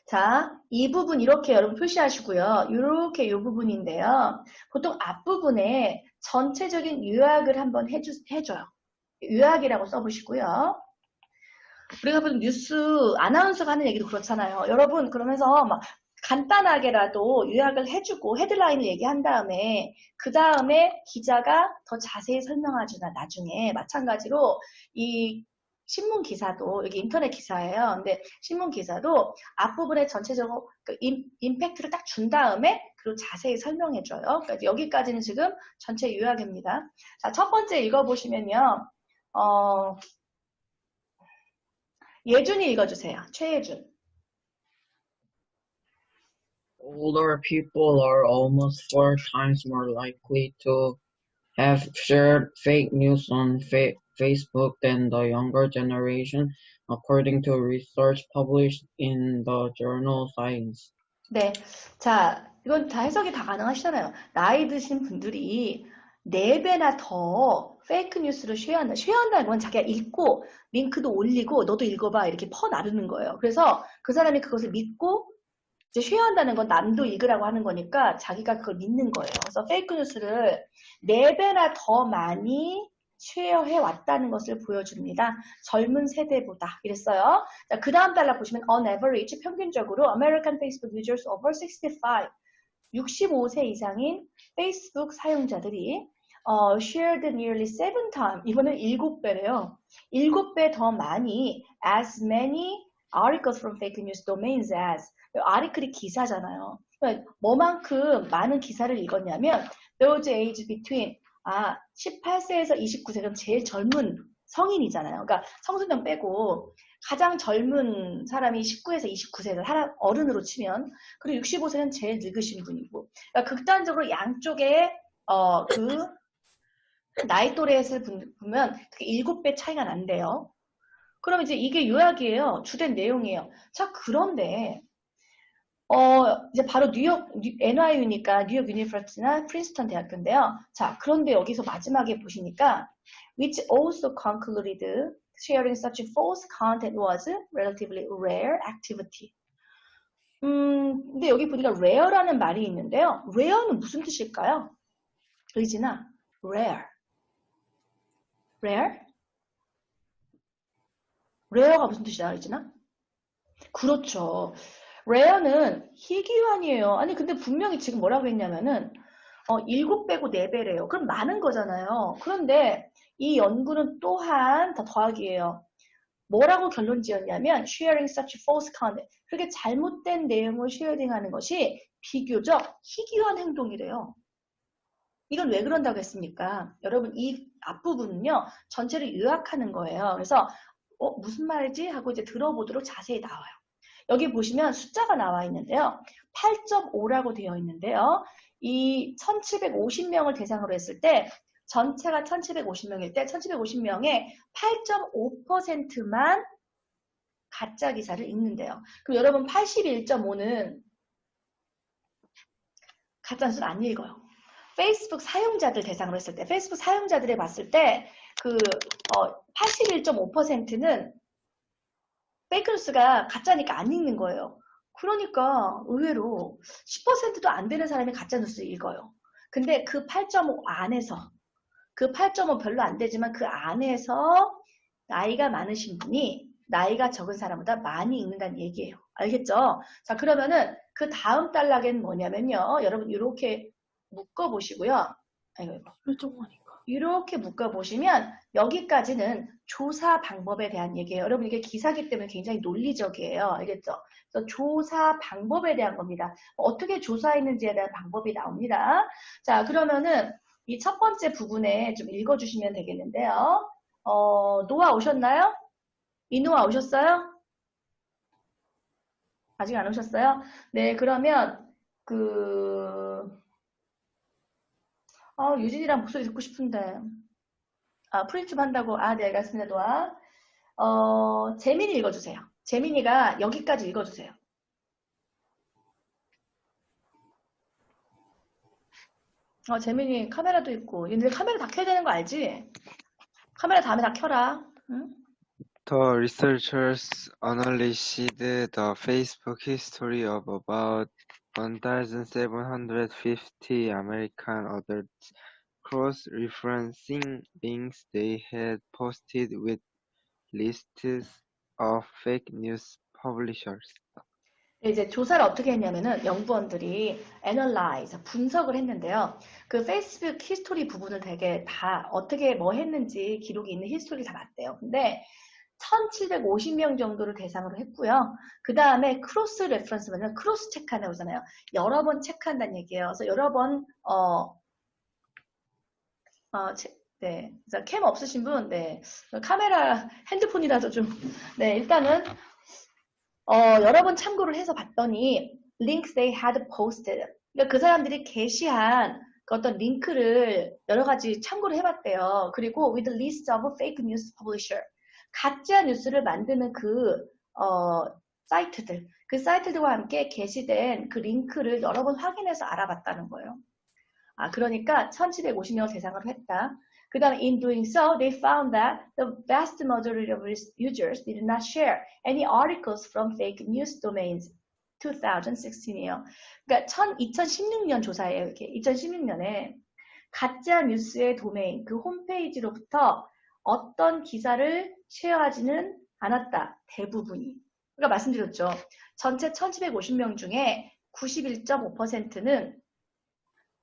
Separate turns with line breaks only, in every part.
자, 이 부분 이렇게 여러분 표시하시고요. 이렇게 이 부분인데요. 보통 앞부분에 전체적인 요약을 한번 해줘요. 요약이라고 써보시고요. 우리가 보통 뉴스 아나운서가 하는 얘기도 그렇잖아요. 여러분 그러면서 막 간단하게라도 요약을 해주고 헤드라인을 얘기한 다음에 그 다음에 기자가 더 자세히 설명하지나 나중에 마찬가지로 이 신문 기사도 여기 인터넷 기사예요. 근데 신문 기사도 앞부분에 전체적으로 그 임팩트를 딱 준 다음에 그리고 자세히 설명해줘요. 그러니까 여기까지는 지금 전체 요약입니다. 자, 첫 번째 읽어보시면요. 예준이 읽어주세요. 최예준.
Older people are almost 4 times more likely to have shared fake news on Facebook than the younger generation, according to research published in the journal Science.
네. 자, 이건 다 해석이 다 가능하시잖아요. 나이 드신 분들이 4배나 더 페이크 뉴스를 쉐어한다는 건 자기가 읽고 링크도 올리고 너도 읽어봐 이렇게 퍼나르는 거예요. 그래서 그 사람이 그것을 믿고 이제 쉐어한다는 건 남도 읽으라고 하는 거니까 자기가 그걸 믿는 거예요. 그래서 페이크 뉴스를 4배나 더 많이 쉐어해 왔다는 것을 보여줍니다. 젊은 세대보다 이랬어요. 자, 그 다음 달락 보시면 on average 평균적으로 American Facebook users over 65세 이상인 페이스북 사용자들이 shared nearly 7 times 이번엔 7배래요. 7배 더 많이 as many articles from fake news domains as 아리클이 기사잖아요. 그러니까 뭐만큼 많은 기사를 읽었냐면 those age between 18세에서 29세는 제일 젊은 성인이잖아요. 그러니까 청소년 빼고 가장 젊은 사람이 19에서 29세를 어른으로 치면 그리고 65세는 제일 늙으신 분이고 그러니까 극단적으로 양쪽에 그 나이 또래를 보면 그게 7배 차이가 난대요. 그럼 이제 이게 요약이에요. 주된 내용이에요. 자, 그런데 이제 바로 NYU니까 뉴욕 유니버시티나 프린스턴 대학교인데요. 자, 그런데 여기서 마지막에 보시니까 which also concluded sharing such false content was relatively rare activity. 근데 여기 보니까 rare라는 말이 있는데요. rare는 무슨 뜻일까요? 의진아, rare. rare? rare가 무슨 뜻이야, 의진아? 그렇죠. rare는 희귀환이에요. 아니 근데 분명히 지금 뭐라고 했냐면은 7배고 4배래요. 그럼 많은 거잖아요. 그런데 이 연구는 또한 더 더하기예요. 뭐라고 결론 지었냐면 sharing such false content 그렇게 잘못된 내용을 쉐어링하는 것이 비교적 희귀한 행동이래요. 이건 왜 그런다고 했습니까? 여러분 이 앞부분은요. 전체를 요약하는 거예요. 그래서 무슨 말이지? 하고 이제 들어보도록 자세히 나와요. 여기 보시면 숫자가 나와 있는데요. 8.5라고 되어 있는데요. 이 1750명을 대상으로 했을 때 전체가 1750명일 때 1750명의 8.5%만 가짜 기사를 읽는데요. 그럼 여러분 81.5는 가짜 뉴스를 안 읽어요. 페이스북 사용자들 대상으로 했을 때 페이스북 사용자들에 봤을 때 그 81.5%는 페이크 뉴스가 가짜니까 안 읽는 거예요. 그러니까 의외로 10%도 안 되는 사람이 가짜 뉴스 읽어요. 근데 그 8.5 안에서 그 8.5 별로 안 되지만 그 안에서 나이가 많으신 분이 나이가 적은 사람보다 많이 읽는다는 얘기예요. 알겠죠? 자, 그러면은 그 다음 단락에는 뭐냐면요. 여러분 이렇게 묶어보시고요. 이렇게 묶어보시면 여기까지는 조사 방법에 대한 얘기예요. 여러분 이게 기사기 때문에 굉장히 논리적이에요. 알겠죠? 그래서 조사 방법에 대한 겁니다. 어떻게 조사했는지에 대한 방법이 나옵니다. 자, 그러면은 이 첫 번째 부분에 좀 읽어주시면 되겠는데요. 노아 오셨나요? 이노아 오셨어요? 아직 안 오셨어요? 네, 그러면 유진이랑 목소리 듣고 싶은데 프린트 좀 한다고. 네, 알겠습니다, 노아. 재민이 읽어주세요. 재민이가 여기까지 읽어주세요. 재민이 카메라도 있고. 근데 카메라 다 켜야 되는 거 알지? 카메라 다음에 다 켜라. 응?
The researchers analyzed the Facebook history of about 1,750 American adults, cross-referencing links they had posted with lists of fake news publishers.
이제 조사를 어떻게 했냐면은 연구원들이 analyze, 분석을 했는데요. 그 페이스북 히스토리 부분을 되게 다 어떻게 뭐 했는지 기록이 있는 히스토리 다 봤대요. 근데 1750명 정도를 대상으로 했고요. 그 다음에 크로스 레퍼런스는 크로스 체크한다고 하잖아요. 여러 번 체크한다는 얘기예요. 그래서 여러 번 네, 그래서 캠 없으신 분, 네, 카메라 핸드폰이라도 좀, 네, 일단은 여러 번 참고를 해서 봤더니 links they had posted. 그러니까 그 사람들이 게시한 그 어떤 링크를 여러 가지 참고를 해봤대요. 그리고 with a list of fake news publisher. 가짜 뉴스를 만드는 그 사이트들, 그 사이트들과 함께 게시된 그 링크를 여러 번 확인해서 알아봤다는 거예요. 그러니까 1750명을 대상으로 했다. 그 다음에 in doing so, they found that the vast majority of users did not share any articles from fake news domains. 2016이에요. 그러니까 2016년 조사예요. 이렇게 2016년에 가짜 뉴스의 도메인, 그 홈페이지로부터 어떤 기사를 쉐어하지는 않았다. 대부분이. 그러니까 말씀드렸죠. 전체 1750명 중에 91.5%는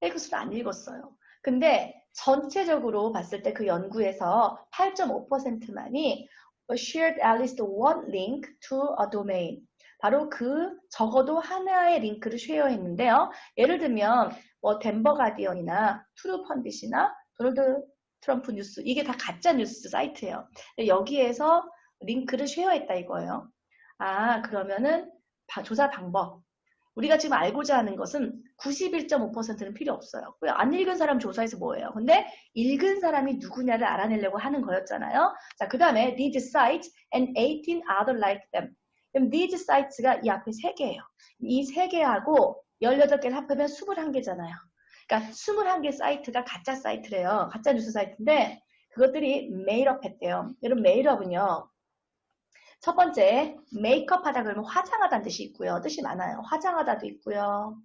페이크스를 안 읽었어요. 근데 전체적으로 봤을 때 그 연구에서 8.5%만이 shared at least one link to a domain. 바로 그 적어도 하나의 링크를 쉐어했는데요. 예를 들면 뭐 덴버 가디언이나 트루 펀딧이나 도널드 트럼프 뉴스 이게 다 가짜 뉴스 사이트예요. 여기에서 링크를 쉐어했다 이거예요. 그러면은 조사 방법. 우리가 지금 알고자 하는 것은 91.5%는 필요 없어요. 안 읽은 사람 조사해서 뭐예요? 근데 읽은 사람이 누구냐를 알아내려고 하는 거였잖아요. 자, 그 다음에 these sites and 18 other like them. 그럼 these sites가 이 앞에 3개예요. 이 3개하고 18개를 합하면 21개잖아요. 그러니까 21개 사이트가 가짜 사이트래요. 가짜 뉴스 사이트인데 그것들이 메일업 했대요. 여러분 메일업은요. 첫 번째, 메이크업 하다 그러면 화장하다는 뜻이 있고요. 뜻이 많아요. 화장하다도 있고요.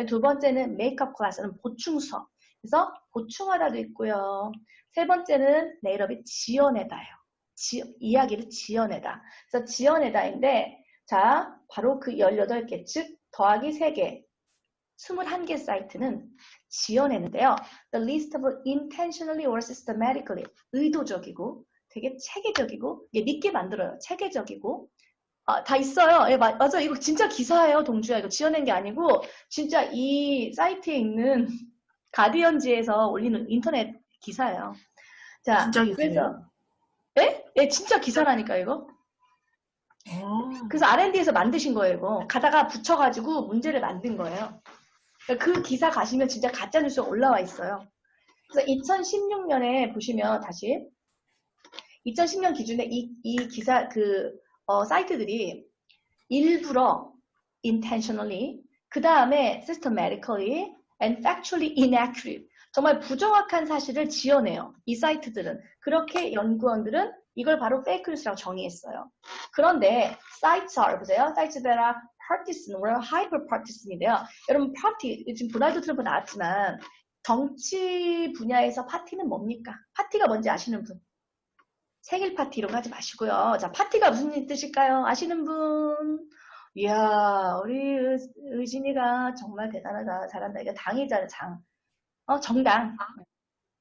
두 번째는 메이크업 클래스는 보충 수업. 그래서 보충하다도 있고요. 세 번째는 메일업이 지어내다예요. 이야기를 지어내다. 그래서 지어내다인데 자, 바로 그 18개, 즉 더하기 3개, 21개 사이트는 지어내는데요. The list of intentionally or systematically, 의도적이고 되게 체계적이고 믿게 만들어요. 체계적이고 다 있어요. 예, 맞아. 이거 진짜 기사예요. 동주야. 이거 지어낸 게 아니고 진짜 이 사이트에 있는 가디언지에서 올리는 인터넷 기사예요. 자,
진짜 기사예요?
그래서 예, 진짜 기사라니까 이거. 그래서 R&D에서 만드신 거예요. 이거. 가다가 붙여가지고 문제를 만든 거예요. 그 기사 가시면 진짜 가짜뉴스가 올라와 있어요. 그래서 2016년에 보시면 다시 2010년 기준에 이 기사 사이트들이 일부러 intentionally 그 다음에 systematically and factually inaccurate 정말 부정확한 사실을 지어내요. 이 사이트들은 그렇게 연구원들은 이걸 바로 페이크 뉴스라고 정의했어요. 그런데 sites are 보세요. sites that are partisan or hyper partisan인데요. 여러분 파티 지금 도널드 트럼프 나왔지만 정치 분야에서 파티는 뭡니까? 파티가 뭔지 아시는 분? 생일 파티 이런 거 하지 마시고요. 자, 파티가 무슨 뜻일까요? 아시는 분? 이야, 우리 의진이가 정말 대단하다. 잘한다. 이거 당이잖아, 정당.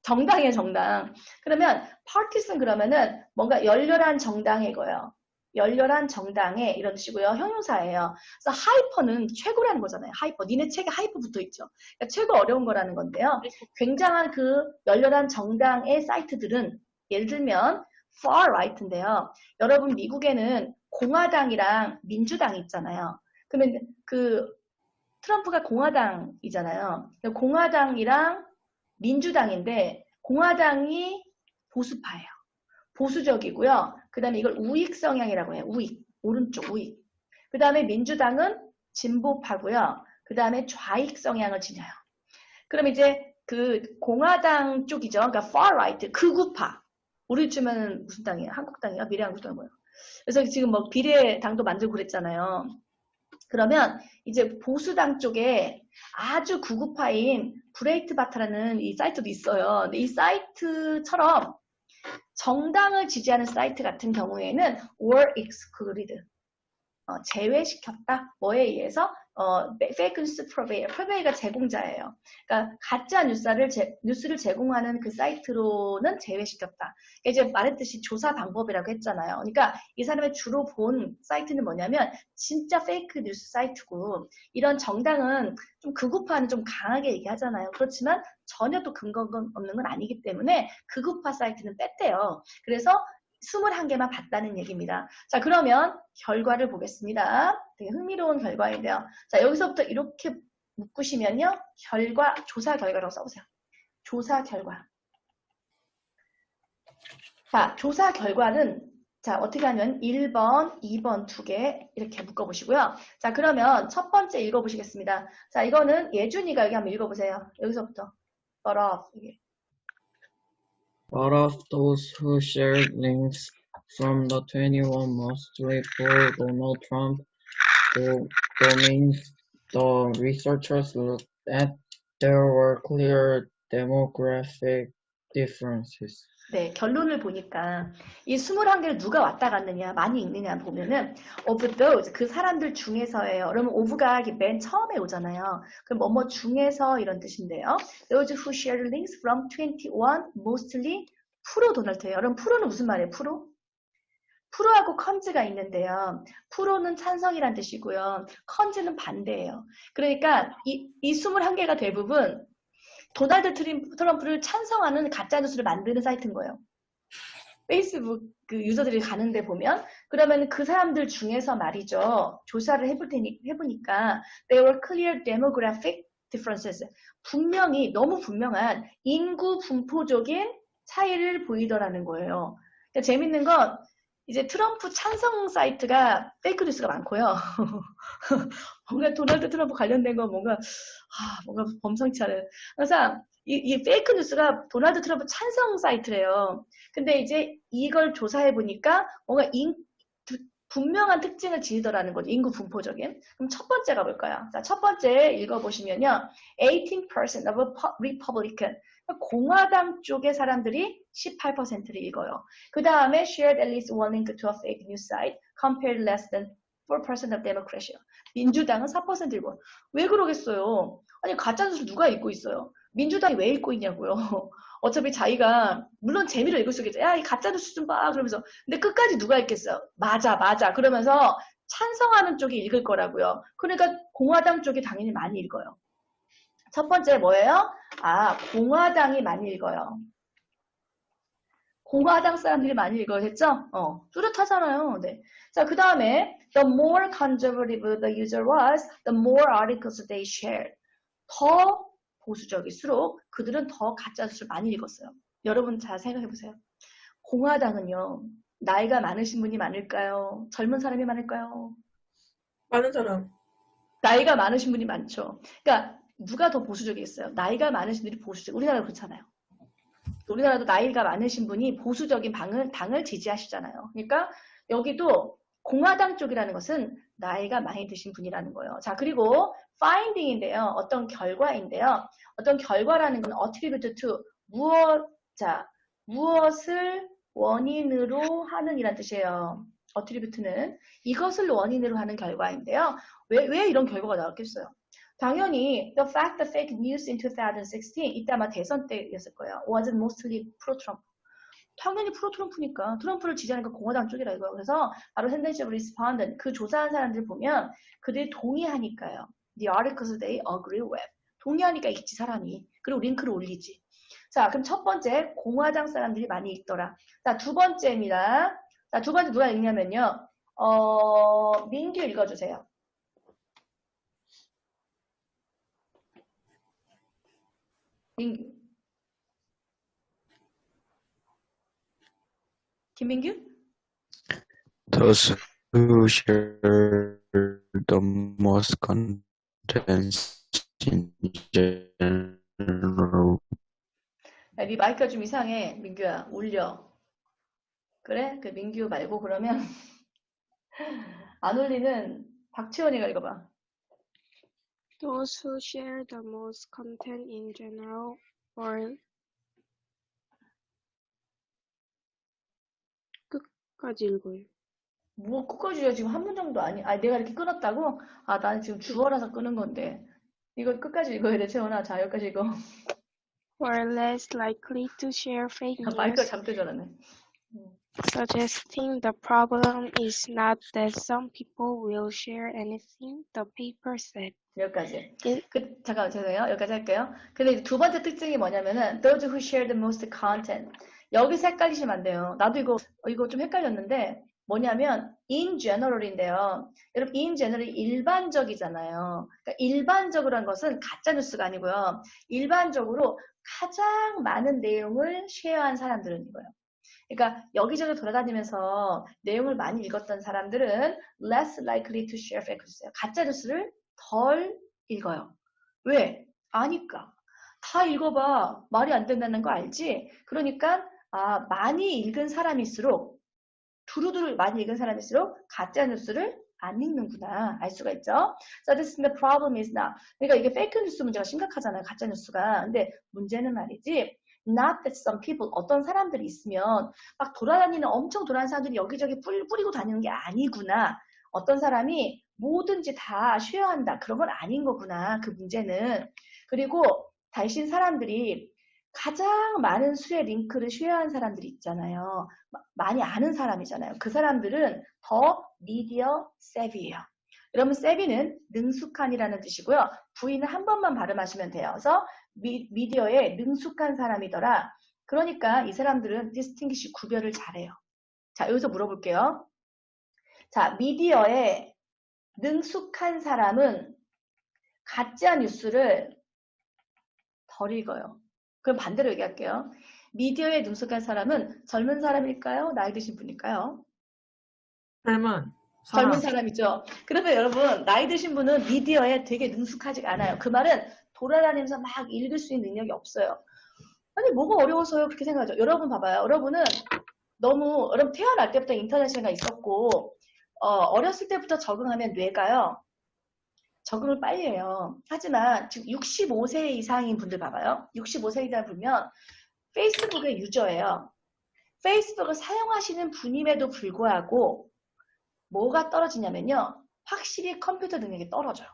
정당이에요, 정당. 그러면 partisan 그러면은 뭔가 열렬한 정당의 거예요. 열렬한 정당의 이런 뜻이고요. 형용사예요. 그래서 하이퍼는 최고라는 거잖아요. 하이퍼. 니네 책에 하이퍼 붙어 있죠. 그러니까 최고 어려운 거라는 건데요. 굉장한 그 열렬한 정당의 사이트들은 예를 들면 far right인데요. 여러분 미국에는 공화당이랑 민주당이 있잖아요. 그러면 그 트럼프가 공화당이잖아요. 공화당이랑 민주당인데 공화당이 보수파예요. 보수적이고요. 그 다음에 이걸 우익 성향이라고 해요. 우익. 오른쪽 우익. 그 다음에 민주당은 진보파고요. 그 다음에 좌익 성향을 지녀요. 그럼 이제 그 공화당 쪽이죠. 그러니까 far right, 극우파. 우리 주면은 무슨 당이에요? 한국당이요? 미래한국당 뭐예요? 그래서 지금 뭐 비례당도 만들고 그랬잖아요. 그러면 이제 보수당 쪽에 아주 구구파인 브레이트바트라는 이 사이트도 있어요. 근데 이 사이트처럼 정당을 지지하는 사이트 같은 경우에는 were excluded. 제외시켰다. 뭐에 의해서? fake news purveyor가 제공자예요. 그러니까 가짜 뉴스를 제공하는 그 사이트로는 제외시켰다. 그러니까 이제 말했듯이 조사 방법이라고 했잖아요. 그러니까 이 사람의 주로 본 사이트는 뭐냐면 진짜 페이크 뉴스 사이트고 이런 정당은 좀 극우파는 좀 강하게 얘기하잖아요. 그렇지만 전혀 또 근거 없는 건 아니기 때문에 극우파 사이트는 뺐대요. 그래서 21개만 봤다는 얘기입니다. 자, 그러면 결과를 보겠습니다. 되게 흥미로운 결과인데요. 자, 여기서부터 이렇게 묶으시면요. 조사 결과라고 써보세요. 조사 결과. 자, 조사 결과는 자, 어떻게 하면 1번, 2번 2개 이렇게 묶어보시고요. 자, 그러면 첫 번째 읽어보시겠습니다. 자, 이거는 예준이가 여기 한번 읽어보세요. 여기서부터.
But of those who shared links from the 21 mostly pro-Donald Trump domains the researchers looked at, there were clear demographic differences.
네, 결론을 보니까 이 21개를 누가 왔다 갔느냐, 많이 읽느냐 보면은 of those, 그 사람들 중에서예요. 그러면 of가 맨 처음에 오잖아요. 그럼 뭐뭐 중에서 이런 뜻인데요. Those who shared links from 21 mostly 프로 도널드예요. 여러분 프로는 무슨 말이에요? 프로하고 컨즈가 있는데요. 프로는 찬성이란 뜻이고요. 컨즈는 반대예요. 그러니까 이 21개가 대부분 도널드 트럼프를 찬성하는 가짜뉴스를 만드는 사이트인 거예요. 페이스북 그 유저들이 가는데 보면 그러면 그 사람들 중에서 말이죠. 조사를 해보니까 there were clear demographic differences. 분명히 너무 분명한 인구 분포적인 차이를 보이더라는 거예요. 그러니까 재밌는 건 이제 트럼프 찬성 사이트가 페이크 뉴스가 많고요. 뭔가 도널드 트럼프 관련된 거 뭔가 범상치 않은. 항상 이 페이크 뉴스가 도널드 트럼프 찬성 사이트래요. 근데 이제 이걸 조사해 보니까 뭔가 분명한 특징을 지니더라는 거죠. 인구 분포적인. 그럼 첫 번째 가볼까요? 자, 첫 번째 읽어보시면요. 18% of Republican. 공화당 쪽의 사람들이 18%를 읽어요. 그 다음에 shared at least one link to a fake news site compared less than 4% of Democrats. 민주당은 4% 읽어요. 왜 그러겠어요? 아니 가짜뉴스를 누가 읽고 있어요? 민주당이 왜 읽고 있냐고요. 어차피 자기가 물론 재미로 읽을 수 있겠죠. 야, 이 가짜뉴스 좀 봐. 그러면서 근데 끝까지 누가 읽겠어요? 맞아. 그러면서 찬성하는 쪽이 읽을 거라고요. 그러니까 공화당 쪽이 당연히 많이 읽어요. 첫 번째 뭐예요? 공화당이 많이 읽어요. 공화당 사람들이 많이 읽어요. 됐죠? 뚜렷하잖아요. 네. 자, 그 다음에 the more conservative the user was, the more articles they shared. 더 보수적일수록 그들은 더 가짜뉴스를 많이 읽었어요. 여러분 잘 생각해보세요. 공화당은요. 나이가 많으신 분이 많을까요? 젊은 사람이 많을까요?
많은 사람.
나이가 많으신 분이 많죠. 그러니까 누가 더 보수적이겠어요? 나이가 많으신 분이 보수적. 우리나라 그렇잖아요. 우리나라도 나이가 많으신 분이 보수적인 당을 지지하시잖아요. 그러니까 여기도 공화당 쪽이라는 것은 나이가 많이 드신 분이라는 거예요. 자, 그리고 finding인데요. 어떤 결과인데요. 어떤 결과라는 건 attribute to 무엇을 원인으로 하는 이란 뜻이에요. attribute는 이것을 원인으로 하는 결과인데요. 왜 이런 결과가 나왔겠어요? 당연히 the fact that fake news in 2016 이때 아마 대선 때였을 거예요. was mostly pro-Trump. 당연히 프로-트럼프니까 트럼프를 지지하는 건 공화당 쪽이라 이거예요. 그래서 바로 tendency of respondent 그 조사한 사람들 보면 그들이 동의하니까요. The articles they agree with. 동의하니까 읽지 사람이. 그리고 링크를 올리지. 자, 그럼 첫 번째 공화당 사람들이 많이 읽더라. 자, 두 번째입니다. 자, 두 번째 누가 읽냐면요. 민규 읽어주세요. 민규. 김민규?
Those who share the most contents in general.
야, 네 마이크가 좀 이상해, 민규야. 올려. 그래? 그 민규 말고 그러면 안 올리는 박채원이가 읽어봐.
Those who share the most content in general or 끝까지 읽어요.
뭐 끝까지야 지금 한 문 정도 아니? 아 내가 이렇게 끊었다고? 아 나는 지금 주어라서 끊은 건데 이거 끝까지 읽어야 돼 채원아. 자 여기까지 읽어.
Or less likely to share fake
마이크가
news,
잠들 줄 알았네.
suggesting the problem is not that some people will share anything, the paper said.
여기까지.
일-
잠깐만 죄송해요. 여기까지 할게요. 근데 이제 두 번째 특징이 뭐냐면은 those who share the most content. 여기서 헷갈리시면 안 돼요. 나도 이거 좀 헷갈렸는데 뭐냐면 in general인데요. 여러분 in general이 일반적이잖아요. 그러니까 일반적으로 한 것은 가짜 뉴스가 아니고요. 일반적으로 가장 많은 내용을 쉐어한 사람들은 이거예요. 그러니까 여기저기 돌아다니면서 내용을 많이 읽었던 사람들은 less likely to share fake news예요. 가짜 뉴스를 덜 읽어요. 왜? 아니까. 다 읽어봐. 말이 안 된다는 거 알지? 그러니까 많이 읽은 사람일수록 두루두루 많이 읽은 사람일수록 가짜 뉴스를 안 읽는구나 알 수가 있죠. So this is the problem is now. 그러니까 이게 페이크 뉴스 문제가 심각하잖아요. 가짜 뉴스가. 근데 문제는 말이지. Not that some people 어떤 사람들이 있으면 막 돌아다니는 엄청 돌아다니는 사람들이 여기저기 뿌리고 다니는 게 아니구나. 어떤 사람이 뭐든지 다 쉐어한다. 그런 건 아닌 거구나. 그 문제는. 그리고 대신 사람들이 가장 많은 수의 링크를 쉐어한 사람들이 있잖아요. 많이 아는 사람이잖아요. 그 사람들은 더 미디어 세비예요. 여러분 세비는 능숙한이라는 뜻이고요. V는 한 번만 발음하시면 돼요. 그래서 미디어에 능숙한 사람이더라. 그러니까 이 사람들은 distinguish 구별을 잘해요. 자 여기서 물어볼게요. 자 미디어에 능숙한 사람은 가짜 뉴스를 덜 읽어요. 그럼 반대로 얘기할게요. 미디어에 능숙한 사람은 젊은 사람일까요? 나이 드신 분일까요? 젊은 사람이죠. 그러면 여러분 나이 드신 분은 미디어에 되게 능숙하지 않아요. 그 말은 돌아다니면서 막 읽을 수 있는 능력이 없어요. 아니 뭐가 어려워서요? 그렇게 생각하죠. 여러분 봐봐요. 여러분 태어날 때부터 인터넷이 있었고 어렸을 때부터 적응하면 뇌가요. 적응을 빨리 해요. 하지만 지금 65세 이상인 분들 봐봐요. 65세 이상 보면 페이스북의 유저예요. 페이스북을 사용하시는 분임에도 불구하고 뭐가 떨어지냐면요. 확실히 컴퓨터 능력이 떨어져요.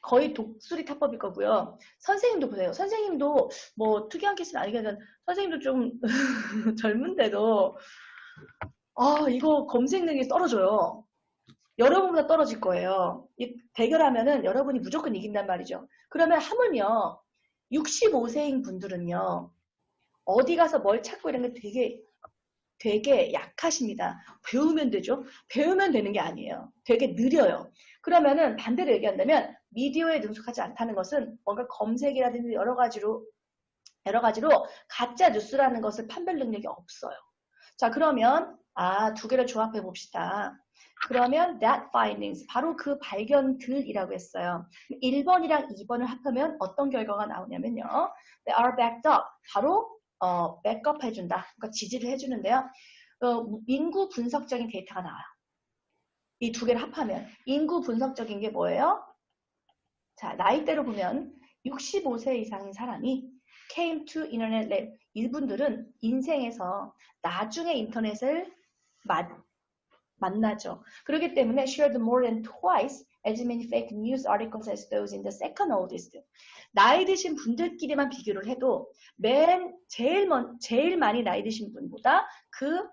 거의 독수리 타법일 거고요. 선생님도 보세요. 선생님도 뭐 특이한 케이스는 아니겠지만 선생님도 좀 젊은데도 이거 검색 능력이 떨어져요. 여러분보다 떨어질 거예요. 대결하면은 여러분이 무조건 이긴단 말이죠. 그러면 하물며 65세인 분들은요. 어디 가서 뭘 찾고 이런 게 되게 약하십니다. 배우면 되죠? 배우면 되는 게 아니에요. 되게 느려요. 그러면은 반대로 얘기한다면 미디어에 능숙하지 않다는 것은 뭔가 검색이라든지 여러 가지로 가짜 뉴스라는 것을 판별 능력이 없어요. 자 그러면 두 개를 조합해 봅시다. 그러면 that findings 바로 그 발견들이라고 했어요. 1번이랑 2번을 합하면 어떤 결과가 나오냐면요. They are backed up. 바로 백업 해준다. 그러니까 지지를 해주는데요. 인구 분석적인 데이터가 나와요. 이 두 개를 합하면 인구 분석적인 게 뭐예요? 자 나이대로 보면 65세 이상인 사람이 came to internet lab. 이분들은 인생에서 나중에 인터넷을 만나죠. 그렇기 때문에 shared more than twice as many fake news articles as those in the second oldest. 나이 드신 분들끼리만 비교를 해도 제일 많이 나이 드신 분보다 그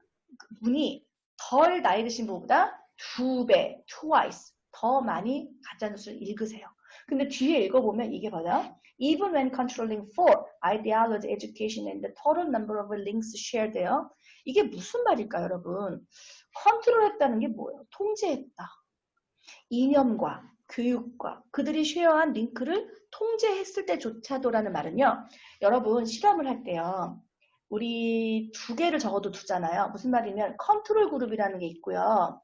분이 덜 나이 드신 분보다 2배, twice 더 많이 가짜뉴스를 읽으세요. 근데 뒤에 읽어보면 이게 뭐냐? Even when controlling for ideology, education, and the total number of links shared예요. 이게 무슨 말일까요, 여러분? 컨트롤했다는 게 뭐예요? 통제했다. 이념과 교육과 그들이 쉐어한 링크를 통제했을 때조차도라는 말은요. 여러분 실험을 할 때요. 우리 두 개를 적어도 두잖아요. 무슨 말이냐면 컨트롤 그룹이라는 게 있고요.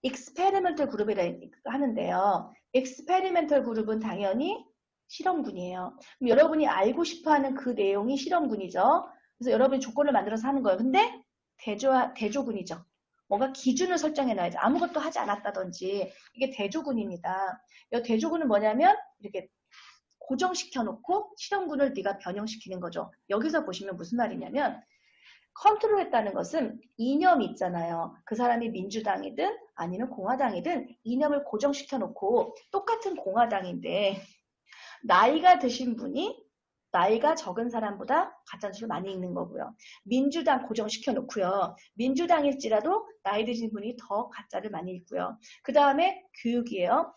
익스페리멘털 그룹이라 하는데요. 익스페리멘털 그룹은 당연히 실험군이에요. 그럼 여러분이 알고 싶어하는 그 내용이 실험군이죠. 그래서 여러분이 조건을 만들어서 하는 거예요. 근데 대조군이죠. 뭔가 기준을 설정해놔야죠. 아무것도 하지 않았다든지 이게 대조군입니다. 이 대조군은 뭐냐면 이렇게 고정시켜놓고 실험군을 네가 변형시키는 거죠. 여기서 보시면 무슨 말이냐면 컨트롤했다는 것은 이념이 있잖아요. 그 사람이 민주당이든 아니면 공화당이든 이념을 고정시켜놓고 똑같은 공화당인데 나이가 드신 분이 나이가 적은 사람보다 가짜뉴스를 많이 읽는 거고요. 민주당 고정시켜 놓고요. 민주당일지라도 나이 드신 분이 더 가짜를 많이 읽고요. 그 다음에 교육이에요.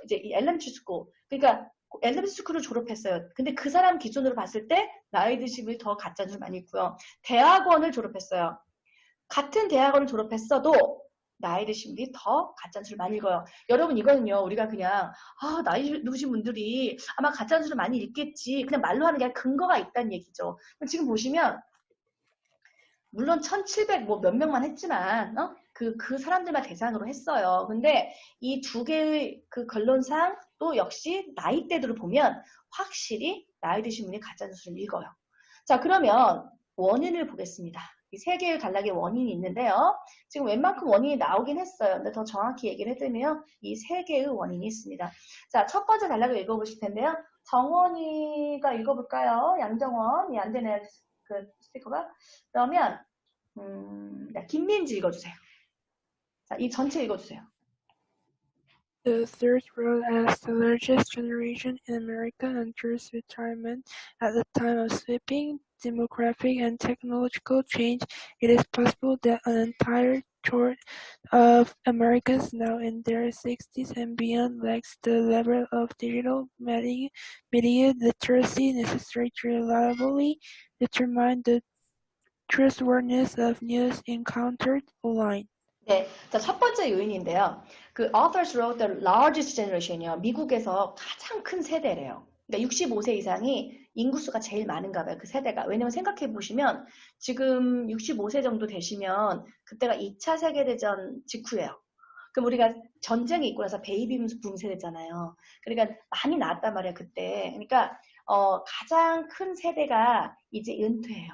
이제 엘리멘터리 스쿨. 그러니까 엘리멘터리 스쿨을 졸업했어요. 근데 그 사람 기준으로 봤을 때 나이 드신 분이 더 가짜뉴스를 많이 읽고요. 대학원을 졸업했어요. 같은 대학원을 졸업했어도 나이 드신 분이 더 가짜뉴스를 많이 읽어요. 여러분 이거는요. 우리가 그냥 나이 드신 분들이 아마 가짜뉴스를 많이 읽겠지. 그냥 말로 하는 게 아니라 근거가 있다는 얘기죠. 지금 보시면 물론 1700 뭐 몇 명만 했지만 그 사람들만 대상으로 했어요. 근데 이 두 개의 그 결론상 또 역시 나이대로 보면 확실히 나이 드신 분이 가짜뉴스를 읽어요. 자, 그러면 원인을 보겠습니다. 이 세 개의 단락의 원인이 있는데요. 지금 웬만큼 원인이 나오긴 했어요. 근데 더 정확히 얘기를 해드리면 이 세 개의 원인이 있습니다. 자, 첫 번째 단락을 읽어보실 텐데요. 정원이가 읽어볼까요? 양정원이 안 되네, 그 스피커가. 그러면 김민지 읽어주세요. 자, 이 전체 읽어주세요.
The third row, as the largest generation in America enters retirement at a time of sweeping demographic and technological change, it is possible that an entire cohort of Americans now in their 60s and beyond lacks the level of digital media literacy necessary to reliably determine the trustworthiness of news encountered online.
네, 자, 첫 번째 요인인데요. 그 authors wrote the largest generation이요. 미국에서 가장 큰 세대래요. 그러니까 65세 이상이 인구수가 제일 많은가 봐요. 그 세대가. 왜냐면 생각해 보시면 지금 65세 정도 되시면 그때가 2차 세계대전 직후예요. 그럼 우리가 전쟁이 있고 나서 베이비 붐 세대잖아요. 그러니까 많이 나왔단 말이에요. 그때. 그러니까 가장 큰 세대가 이제 은퇴해요.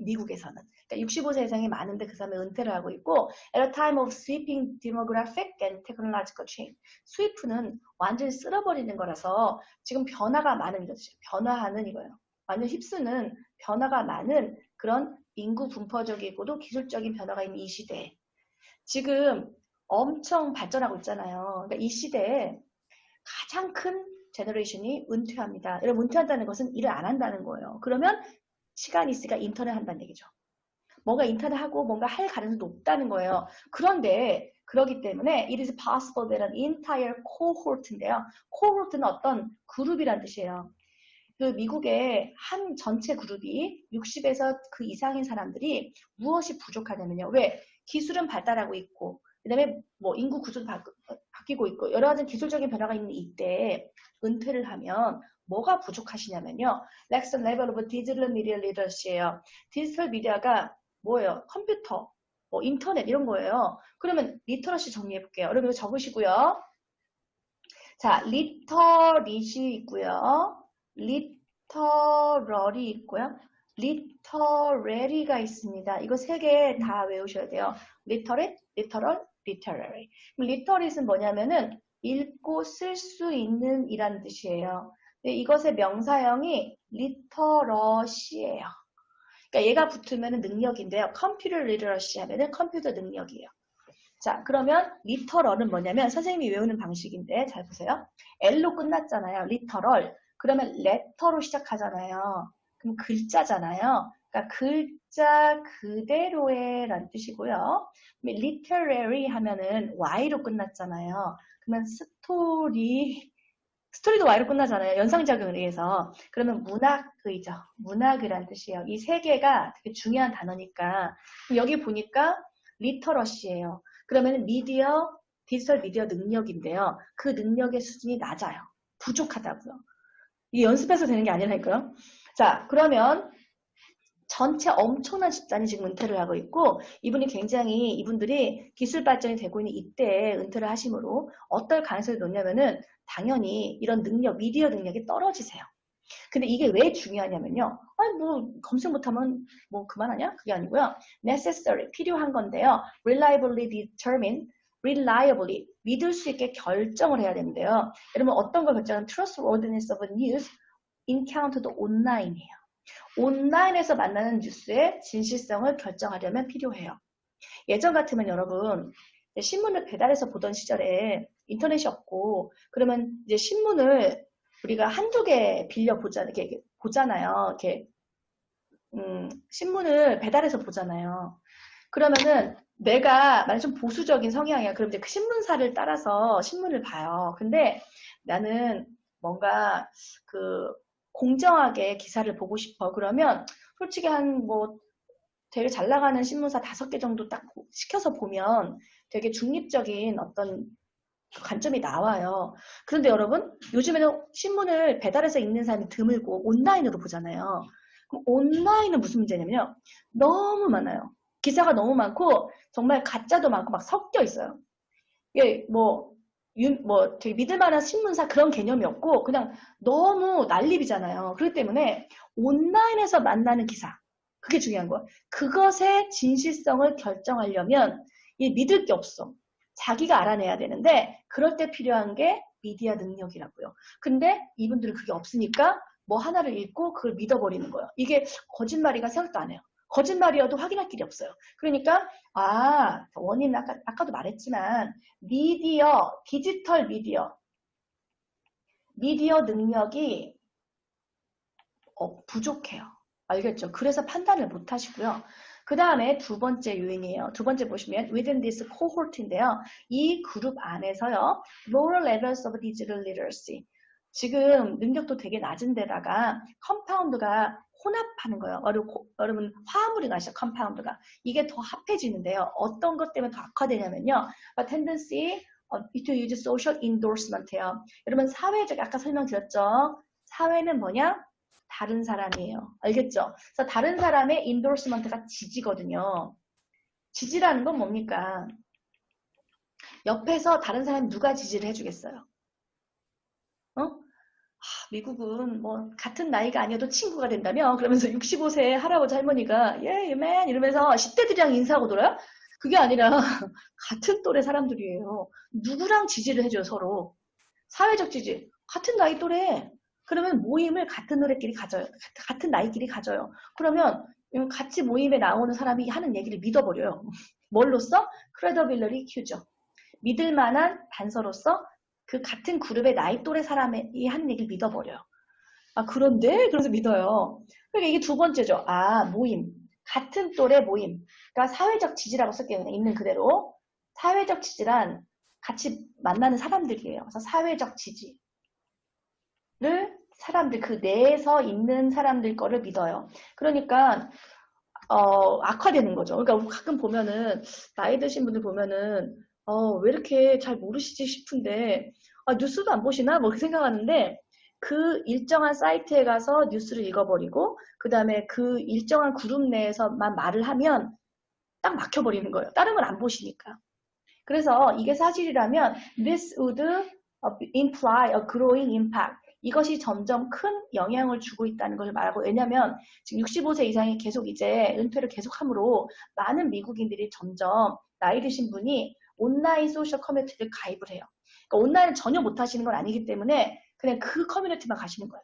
미국에서는. 그러니까 65세 이상이 많은데 그 사람이 은퇴를 하고 있고 at a time of sweeping demographic and technological change. 스위프는 완전히 쓸어버리는 거라서 지금 변화가 많은 거죠. 변화하는 이거예요. 완전 휩쓰는 변화가 많은 그런 인구 분포적이고도 기술적인 변화가 있는 이 시대에 지금 엄청 발전하고 있잖아요. 그러니까 이 시대에 가장 큰 제너레이션이 은퇴합니다. 여러분 은퇴한다는 것은 일을 안 한다는 거예요. 그러면 시간이 있으니까 인터넷 한다는 얘기죠. 뭔가 인터넷하고 뭔가 할 가능성이 높다는 거예요. 그런데 그렇기 때문에 it is possible that an entire cohort인데요. cohort는 어떤 그룹이란 뜻이에요. 그 미국의 한 전체 그룹이 60에서 그 이상인 사람들이 무엇이 부족하냐면요. 왜? 기술은 발달하고 있고 그 다음에 뭐 인구 구조도 바뀌고 있고 여러 가지 기술적인 변화가 있는 이때에 은퇴를 하면 뭐가 부족하시냐면요. lacks a level of digital media literacy예요. 디지털 미디어가 뭐예요? 컴퓨터, 뭐 인터넷 이런 거예요. 그러면 리터러시 정리해 볼게요. 여러분 이거 적으시고요. 자, 리터릿이 있고요. 리터럴이 있고요. 리터레리가 있습니다. 이거 세 개 다 외우셔야 돼요. 리터릿, 리터럴, 리터러리. 리터릿은 뭐냐면은 읽고 쓸 수 있는 이란 뜻이에요. 이것의 명사형이 리터러시예요. 그러니까 얘가 붙으면 능력인데요. 컴퓨터 리터러시 하면은 컴퓨터 능력이에요. 자, 그러면 리터럴은 뭐냐면 선생님이 외우는 방식인데 잘 보세요. L로 끝났잖아요. 리터럴. 그러면 letter로 시작하잖아요. 그럼 글자잖아요. 그러니까 글자 그대로의 란 뜻이고요. literary 하면은 Y로 끝났잖아요. 그러면 스토리도 Y로 끝나잖아요. 연상작용에 의해서. 그러면 문학의죠. 문학이란 뜻이에요. 이 세 개가 되게 중요한 단어니까. 여기 보니까 리터러시예요. 그러면 디지털 미디어 능력인데요. 그 능력의 수준이 낮아요. 부족하다고요. 이게 연습해서 되는 게 아니라니까요. 자, 그러면 전체 엄청난 집단이 지금 은퇴를 하고 있고 이분들이 기술 발전이 되고 있는 이때에 은퇴를 하심으로 어떨 가능성이 높냐면은 당연히 이런 능력, 미디어 능력이 떨어지세요. 근데 이게 왜 중요하냐면요. 아니 뭐 검색 못하면 뭐 그만하냐? 그게 아니고요. necessary 필요한 건데요. reliably determine reliably 믿을 수 있게 결정을 해야 되는데요. 여러분 어떤 걸 결정하면 trustworthiness of news encountered online이에요. 온라인에서 만나는 뉴스의 진실성을 결정하려면 필요해요. 예전 같으면 여러분 신문을 배달해서 보던 시절에 인터넷이 없고 그러면 이제 신문을 우리가 한두 개 빌려 보잖아요. 이렇게 신문을 배달해서 보잖아요. 그러면은 내가 만약 좀 보수적인 성향이야. 그럼 이제 그 신문사를 따라서 신문을 봐요. 근데 나는 뭔가 그 공정하게 기사를 보고 싶어. 그러면 솔직히 한 뭐 되게 잘 나가는 신문사 5개 정도 딱 시켜서 보면 되게 중립적인 어떤 관점이 나와요. 그런데 여러분 요즘에는 신문을 배달해서 읽는 사람이 드물고 온라인으로 보잖아요. 그럼 온라인은 무슨 문제냐면요. 너무 많아요. 기사가 너무 많고 정말 가짜도 많고 막 섞여 있어요. 이게 뭐 되게 믿을 만한 신문사 그런 개념이 없고 그냥 너무 난립이잖아요. 그렇기 때문에 온라인에서 만나는 기사 그게 중요한 거야. 그것의 진실성을 결정하려면 믿을 게 없어. 자기가 알아내야 되는데 그럴 때 필요한 게 미디어 능력이라고요. 근데 이분들은 그게 없으니까 뭐 하나를 읽고 그걸 믿어버리는 거예요. 이게 거짓말이가 생각도 안 해요. 거짓말이어도 확인할 길이 없어요. 그러니까 원인은 아까도 말했지만 디지털 미디어 능력이 부족해요. 알겠죠? 그래서 판단을 못 하시고요. 그 다음에 두 번째 요인이에요. 두 번째 보시면 within this cohort인데요. 이 그룹 안에서요. lower levels of digital literacy. 지금 능력도 되게 낮은 데다가 컴파운드가 혼합하는 거예요. 여러분 화합물이 나시죠? 컴파운드가. 이게 더 합해지는데요. 어떤 것 때문에 더 악화되냐면요. A tendency to use social endorsement예요. 여러분 사회적 아까 설명드렸죠? 사회는 뭐냐? 다른 사람이에요. 알겠죠? 그래서 다른 사람의 인도스먼트가 지지거든요. 지지라는 건 뭡니까? 옆에서 다른 사람이 누가 지지를 해주겠어요? 미국은 뭐 같은 나이가 아니어도 친구가 된다며? 그러면서 65세 할아버지 할머니가 yeah, man 이러면서 10대들이랑 인사하고 놀아요? 그게 아니라 같은 또래 사람들이에요. 누구랑 지지를 해줘요 서로. 사회적 지지. 같은 나이 또래. 그러면 모임을 같은 노래끼리 가져요. 같은 나이끼리 가져요. 그러면 같이 모임에 나오는 사람이 하는 얘기를 믿어버려요. 뭘로써? credibility Q죠. 믿을 만한 단서로서 그 같은 그룹의 나이 또래 사람이 하는 얘기를 믿어버려요. 그런데? 그래서 믿어요. 그러니까 이게 두 번째죠. 모임. 같은 또래 모임. 그러니까 사회적 지지라고 쓸게요. 그냥 있는 그대로. 사회적 지지란 같이 만나는 사람들이에요. 그래서 사회적 지지를 사람들, 그 내에서 있는 사람들 거를 믿어요. 그러니까, 악화되는 거죠. 그러니까 가끔 보면은, 나이 드신 분들 보면은, 왜 이렇게 잘 모르시지 싶은데, 뉴스도 안 보시나? 뭐, 그렇게 생각하는데, 그 일정한 사이트에 가서 뉴스를 읽어버리고, 그 다음에 그 일정한 그룹 내에서만 말을 하면 딱 막혀버리는 거예요. 다른 걸 안 보시니까. 그래서 이게 사실이라면, this would imply a growing impact. 이것이 점점 큰 영향을 주고 있다는 것을 말하고, 왜냐면 지금 65세 이상이 계속 이제 은퇴를 계속함으로 많은 미국인들이 점점 나이 드신 분이 온라인 소셜 커뮤니티를 가입을 해요. 그러니까 온라인을 전혀 못 하시는 건 아니기 때문에 그냥 그 커뮤니티만 가시는 거예요.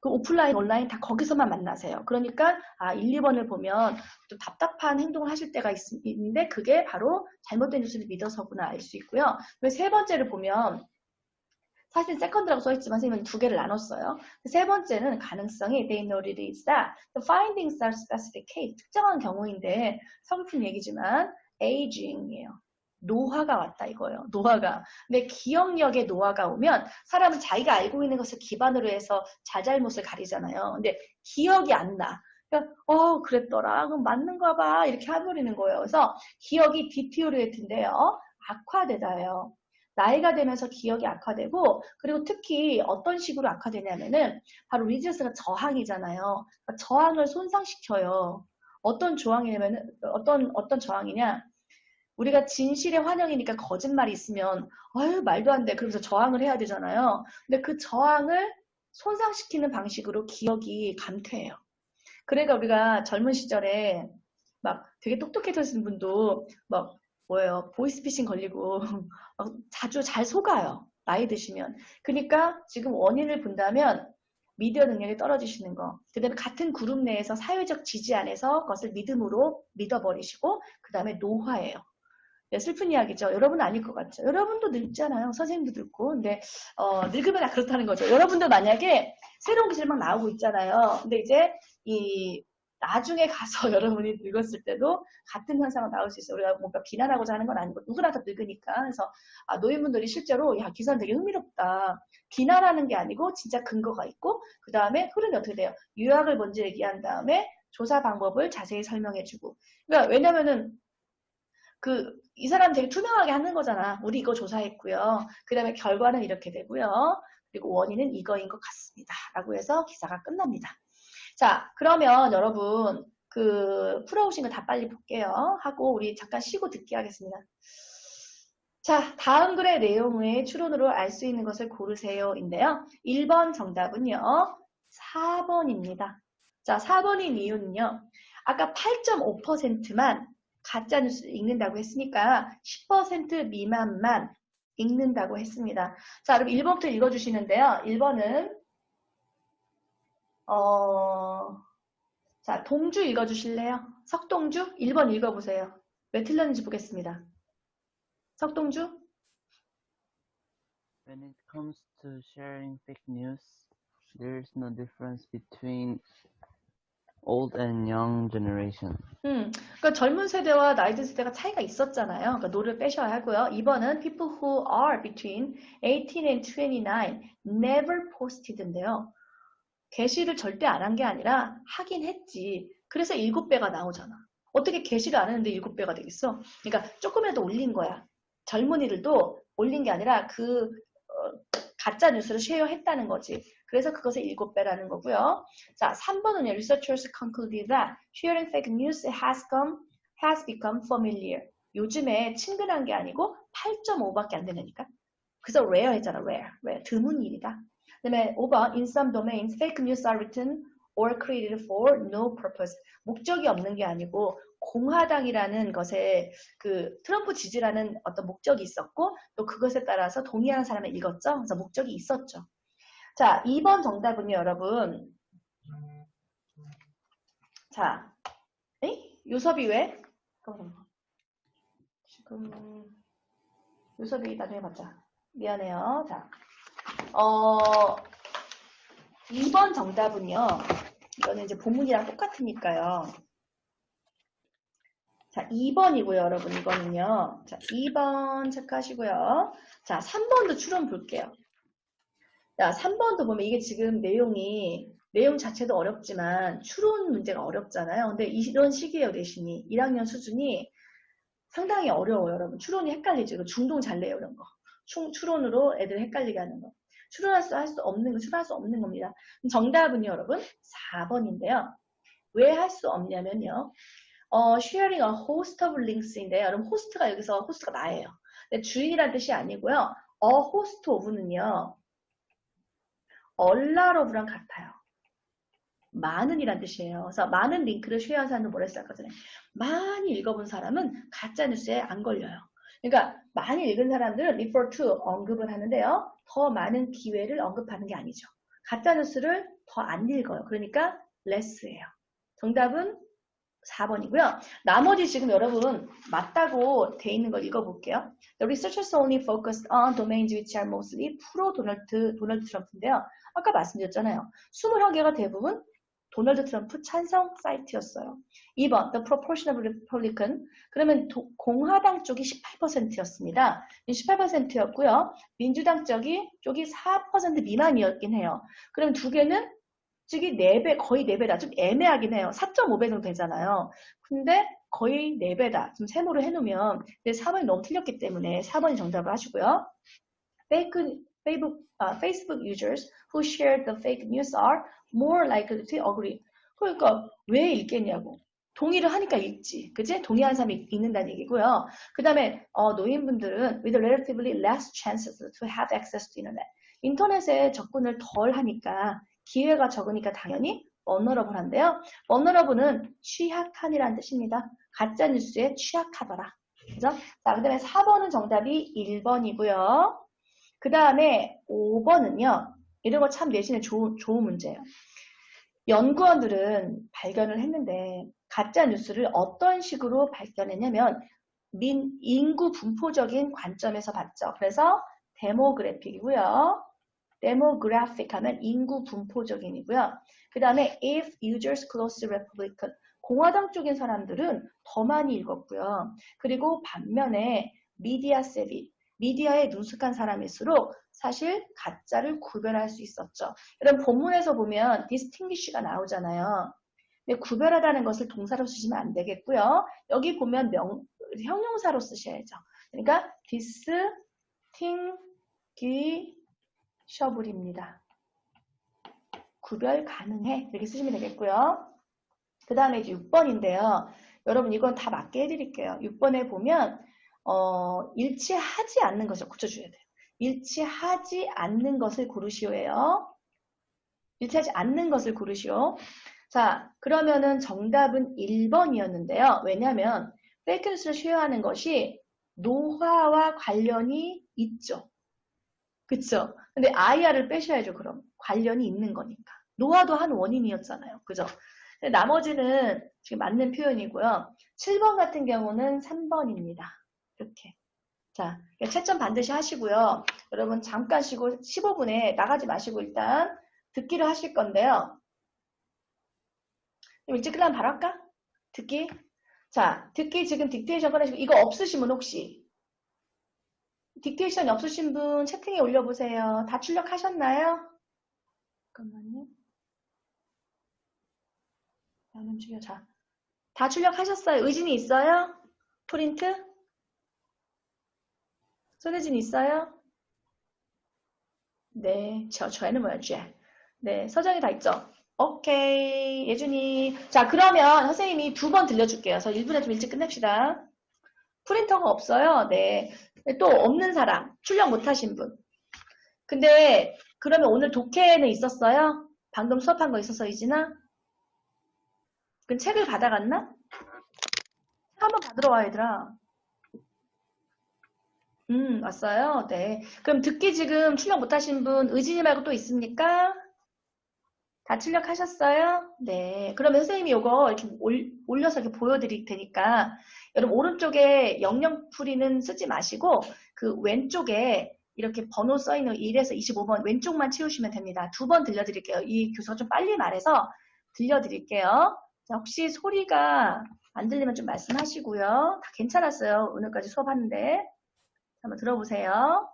그 오프라인, 온라인 다 거기서만 만나세요. 그러니까 1, 2번을 보면 좀 답답한 행동을 하실 때가 있는데 그게 바로 잘못된 뉴스를 믿어서구나 알 수 있고요. 세 번째를 보면 사실 세컨드라고 써있지만 선생님은 두 개를 나눴어요. 세 번째는 가능성이 they noted is that the findings are specific case. 특정한 경우인데 서글픈 얘기지만 aging이에요. 노화가 왔다 이거예요. 노화가. 근데 기억력에 노화가 오면 사람은 자기가 알고 있는 것을 기반으로 해서 잘잘못을 가리잖아요. 근데 기억이 안 나. 그러니까 그랬더라. 그럼 맞는가 봐. 이렇게 해버리는 거예요. 그래서 기억이 deteriorate인데요. 악화되다예요. 나이가 되면서 기억이 악화되고 그리고 특히 어떤 식으로 악화되냐면은 바로 리지어스가 저항이잖아요. 그러니까 저항을 손상시켜요. 어떤 저항이냐면은 어떤 저항이냐? 우리가 진실의 환영이니까 거짓말이 있으면 말도 안 돼. 그러면서 저항을 해야 되잖아요. 근데 그 저항을 손상시키는 방식으로 기억이 감퇴해요. 그러니까 우리가 젊은 시절에 막 되게 똑똑해지신 분도 막 뭐예요? 보이스피싱 걸리고 자주 잘 속아요. 나이 드시면. 그러니까 지금 원인을 본다면 미디어 능력이 떨어지시는 거. 그 다음에 같은 그룹 내에서 사회적 지지 안에서 그것을 믿음으로 믿어버리시고 그 다음에 노화예요. 네, 슬픈 이야기죠. 여러분은 아닐 것 같죠. 여러분도 늙잖아요. 선생님도 늙고. 근데 늙으면 다 그렇다는 거죠. 여러분도 만약에 새로운 기술 막 나오고 있잖아요. 근데 이제 이 나중에 가서 여러분이 늙었을 때도 같은 현상은 나올 수 있어요. 우리가 뭔가 비난하고자 하는 건 아니고 누구나 다 늙으니까. 그래서 노인분들이 실제로 야 기사는 되게 흥미롭다. 비난하는 게 아니고 진짜 근거가 있고 그 다음에 흐름이 어떻게 돼요? 유학을 먼저 얘기한 다음에 조사 방법을 자세히 설명해주고. 그러니까 왜냐면은 이 사람 되게 투명하게 하는 거잖아. 우리 이거 조사했고요. 그 다음에 결과는 이렇게 되고요. 그리고 원인은 이거인 것 같습니다. 라고 해서 기사가 끝납니다. 자, 그러면 여러분 풀어오신 거 다 빨리 볼게요. 하고 우리 잠깐 쉬고 듣기 하겠습니다. 자, 다음 글의 내용의 추론으로 알 수 있는 것을 고르세요. 인데요. 1번 정답은요. 4번입니다. 자, 4번인 이유는요. 아까 8.5%만 가짜뉴스를 읽는다고 했으니까 10% 미만만 읽는다고 했습니다. 자, 그럼 1번부터 읽어주시는데요. 1번은 자, 동주 읽어주실래요? 석동주? 1번 읽어보세요. 왜 틀렸는지 보겠습니다. 석동주?
When it comes to sharing fake news, there's no difference between old and young generation.
그러니까 젊은 세대와 나이 든 세대가 차이가 있었잖아요. 그러니까 노를 빼셔야 하고요. 2번은 people who are between 18 and 29 never posted인데요. 게시를 절대 안 한 게 아니라 하긴 했지. 그래서 7배가 나오잖아. 어떻게 게시를 안 했는데 7배가 되겠어? 그러니까 조금이라도 올린 거야. 젊은이들도 올린 게 아니라 가짜 뉴스를 쉐어했다는 거지. 그래서 그것의 7배라는 거고요. 자, 3번은요. Researchers concluded that sharing fake news has become familiar. 요즘에 친근한 게 아니고 8.5밖에 안 되니까. 그래서 rare 했잖아. rare. 드문 일이다. 그 다음에 5번 In some domains, fake news are written or created for no purpose. 목적이 없는 게 아니고 공화당이라는 것에 트럼프 지지라는 어떤 목적이 있었고 또 그것에 따라서 동의하는 사람을 읽었죠. 그래서 목적이 있었죠. 자, 2번 정답은요, 여러분. 자, 요섭이 왜? 지금 요섭이 나중에 받자. 미안해요. 자, 2번 정답은요. 이거는 이제 본문이랑 똑같으니까요. 자, 2번이고요, 여러분. 이거는요. 자, 2번 체크하시고요. 자, 3번도 추론 볼게요. 자, 3번도 보면 이게 지금 내용 자체도 어렵지만 추론 문제가 어렵잖아요. 근데 이런 식이에요, 대신이. 1학년 수준이 상당히 어려워요, 여러분. 추론이 헷갈리죠. 이거 중동 잘 내요, 이런 거. 추론으로 애들 헷갈리게 하는 거. 추론할 수 없는 겁니다. 정답은요, 여러분, 4번인데요. 왜 할 수 없냐면요. sharing a host of links인데요. 여러분, 호스트가 여기서 호스트가 나예요. 근데 주인이란 뜻이 아니고요. a host of는요. a lot of랑 같아요. 많은이란 뜻이에요. 그래서 많은 링크를 쉐어한 사람은 뭐라 했을 아까 전에 많이 읽어본 사람은 가짜뉴스에 안 걸려요. 그러니까 많이 읽은 사람들은 refer to 언급을 하는데요. 더 많은 기회를 언급하는 게 아니죠. 가짜뉴스를 더 안 읽어요. 그러니까 less예요. 정답은 4번이고요. 나머지 지금 여러분 맞다고 돼 있는 걸 읽어볼게요. The researchers only focused on domains which are mostly pro 도널드 트럼프인데요. 아까 말씀드렸잖아요. 21개가 대부분 도널드 트럼프 찬성 사이트였어요. 2번, The Proportion of Republican. 그러면 공화당 쪽이 18%였습니다. 18%였고요. 민주당 쪽이 4% 미만이었긴 해요. 그럼 두 개는 쪽이 4배, 거의 4배다. 좀 애매하긴 해요. 4.5배 정도 되잖아요. 근데 거의 4배다. 좀 세모를 해놓으면. 근데 4번이 너무 틀렸기 때문에 4번이 정답을 하시고요. Facebook users who shared the fake news are more likely to agree. 그러니까 왜 읽겠냐고. 동의를 하니까 읽지. 그치? 동의하는 사람이 읽는다는 얘기고요. 그 다음에 노인분들은 with relatively less chances to have access to internet. 인터넷에 접근을 덜 하니까 기회가 적으니까 당연히 vulnerable한데요. vulnerable는 취약한이라는 뜻입니다. 가짜뉴스에 취약하더라. 그죠? 자, 그 다음에 4번은 정답이 1번이고요. 그 다음에 5번은요. 이런 거 참 내신에 좋은 문제예요. 연구원들은 발견을 했는데 가짜뉴스를 어떤 식으로 발견했냐면 인구 분포적인 관점에서 봤죠. 그래서 데모그래픽이고요. 데모그래픽 하면 인구 분포적인이고요. 그 다음에 if users close Republican 공화당 쪽인 사람들은 더 많이 읽었고요. 그리고 반면에 미디어 세비 미디어에 능숙한 사람일수록 사실 가짜를 구별할 수 있었죠. 여러분 본문에서 보면 distinguish가 나오잖아요. 근데 구별하다는 것을 동사로 쓰시면 안 되겠고요. 여기 보면 형용사로 쓰셔야죠. 그러니까 distinguishable입니다. 구별 가능해. 이렇게 쓰시면 되겠고요. 그 다음에 이제 6번인데요. 여러분 이건 다 맞게 해드릴게요. 6번에 보면 일치하지 않는 것을 고쳐줘야 돼요. 일치하지 않는 것을 고르시오예요. 일치하지 않는 것을 고르시오. 자, 그러면은 정답은 1번이었는데요. 왜냐하면 페이크뉴스를 쉐어하는 것이 노화와 관련이 있죠. 그쵸? 근데 IR을 빼셔야죠, 그럼. 관련이 있는 거니까. 노화도 한 원인이었잖아요. 그죠? 근데 나머지는 지금 맞는 표현이고요. 7번 같은 경우는 3번입니다. 이렇게. 자, 채점 반드시 하시고요. 여러분 잠깐 쉬고 15분에 나가지 마시고 일단 듣기를 하실 건데요. 일찍 끝나면 바로 할까? 듣기? 자, 듣기 지금 딕테이션 꺼내시고 이거 없으시면 혹시 딕테이션이 없으신 분 채팅에 올려보세요. 다 출력하셨나요? 잠깐만요. 자, 다 출력하셨어요? 의진이 있어요? 프린트? 손혜진 있어요? 네, 저희는 뭐였지? 네, 서정이 다 있죠? 오케이, 예준이. 자, 그러면 선생님이 2번 들려줄게요. 그래서 1분에 좀 일찍 끝냅시다. 프린터가 없어요? 네. 또 없는 사람, 출력 못하신 분. 근데 그러면 오늘 독해는 있었어요? 방금 수업한 거 있었어, 이진아? 그 책을 받아갔나? 한번 받으러 와, 얘들아. 왔어요? 네. 그럼 듣기 지금 출력 못하신 분, 의진이 말고 또 있습니까? 다 출력하셨어요? 네. 그러면 선생님이 이거 이렇게 올려서 이렇게 보여드릴 테니까, 여러분 오른쪽에 영영풀이는 쓰지 마시고, 그 왼쪽에 이렇게 번호 써있는 1에서 25번 왼쪽만 채우시면 됩니다. 2번 들려드릴게요. 이 교수가 좀 빨리 말해서 들려드릴게요. 자, 혹시 소리가 안 들리면 좀 말씀하시고요. 다 괜찮았어요. 오늘까지 수업하는데. 한번 들어보세요.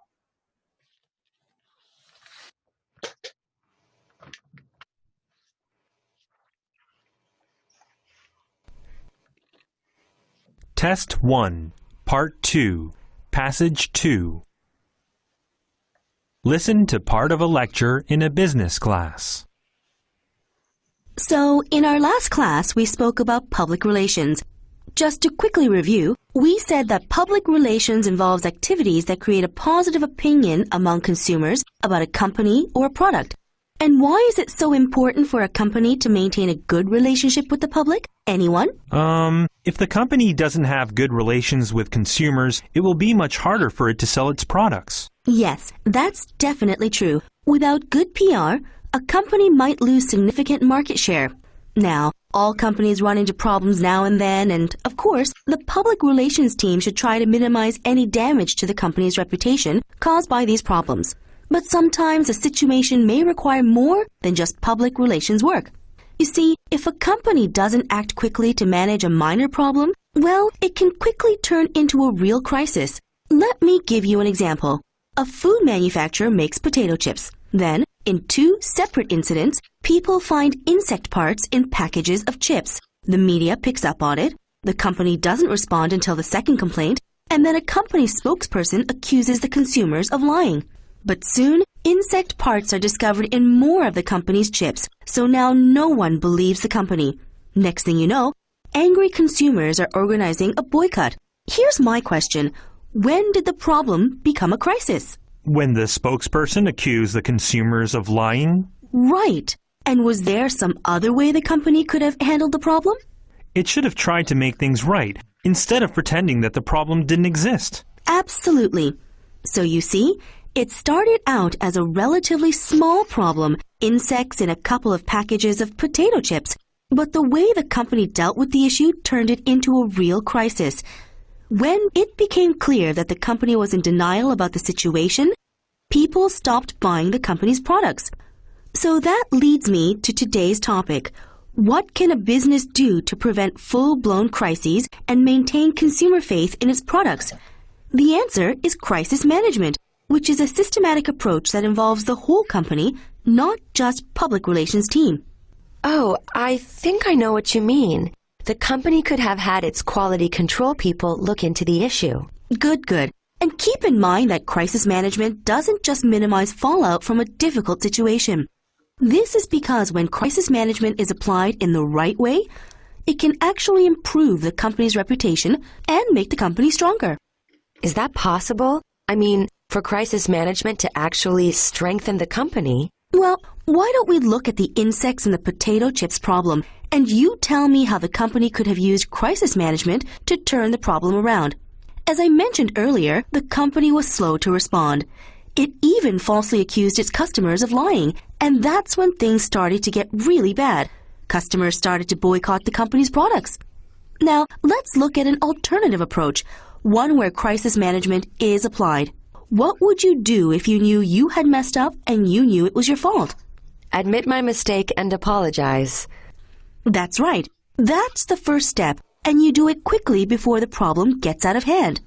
Test 1, Part 2, Passage 2. Listen to part of a lecture in a business class.
So, in our last class, we spoke about public relations. Just to quickly review, we said that public relations involves activities that create a positive opinion among consumers about a company or a product. And why is it so important for a company to maintain a good relationship with the public? Anyone?
If the company doesn't have good relations with consumers, it will be much harder for it to sell its products.
Yes, that's definitely true. Without good PR, a company might lose significant market share. Now, all companies run into problems now and then, and, of course, the public relations team should try to minimize any damage to the company's reputation caused by these problems. But sometimes a situation may require more than just public relations work. You see, if a company doesn't act quickly to manage a minor problem, well, it can quickly turn into a real crisis. Let me give you an example. A food manufacturer makes potato chips. Then, in 2 separate incidents, people find insect parts in packages of chips. The media picks up on it, the company doesn't respond until the second complaint, and then a company spokesperson accuses the consumers of lying. But soon, insect parts are discovered in more of the company's chips, so now no one believes the company. Next thing you know, angry consumers are organizing a boycott. Here's my question. When did the problem become a crisis?
When the spokesperson accused the consumers of lying?
Right. And was there some other way the company could have handled the problem?
It should have tried to make things right, instead of pretending that the problem didn't exist.
Absolutely. So you see, it started out as a relatively small problem, insects in a couple of packages of potato chips. But the way the company dealt with the issue turned it into a real crisis. When it became clear that the company was in denial about the situation, people stopped buying the company's products. So that leads me to today's topic. What can a business do to prevent full-blown crises and maintain consumer faith in its products? The answer is crisis management, which is a systematic approach that involves the whole company, not just public relations team.
Oh, I think I know what you mean. The company could have had its quality control people look into the issue.
Good, good. And keep in mind that crisis management doesn't just minimize fallout from a difficult situation. This is because when crisis management is applied in the right way, it can actually improve the company's reputation and make the company stronger.
Is that possible? I mean, for crisis management to actually strengthen the company?
Well, why don't we look at the insects in the potato chips problem, and you tell me how the company could have used crisis management to turn the problem around. As I mentioned earlier, the company was slow to respond. It even falsely accused its customers of lying, and that's when things started to get really bad. Customers started to boycott the company's products. Now, let's look at an alternative approach, one where crisis management is applied. What would you do if you knew you had messed up and you knew it was your fault?
Admit my mistake and apologize.
That's right. That's the first step, and you do it quickly before the problem gets out of hand.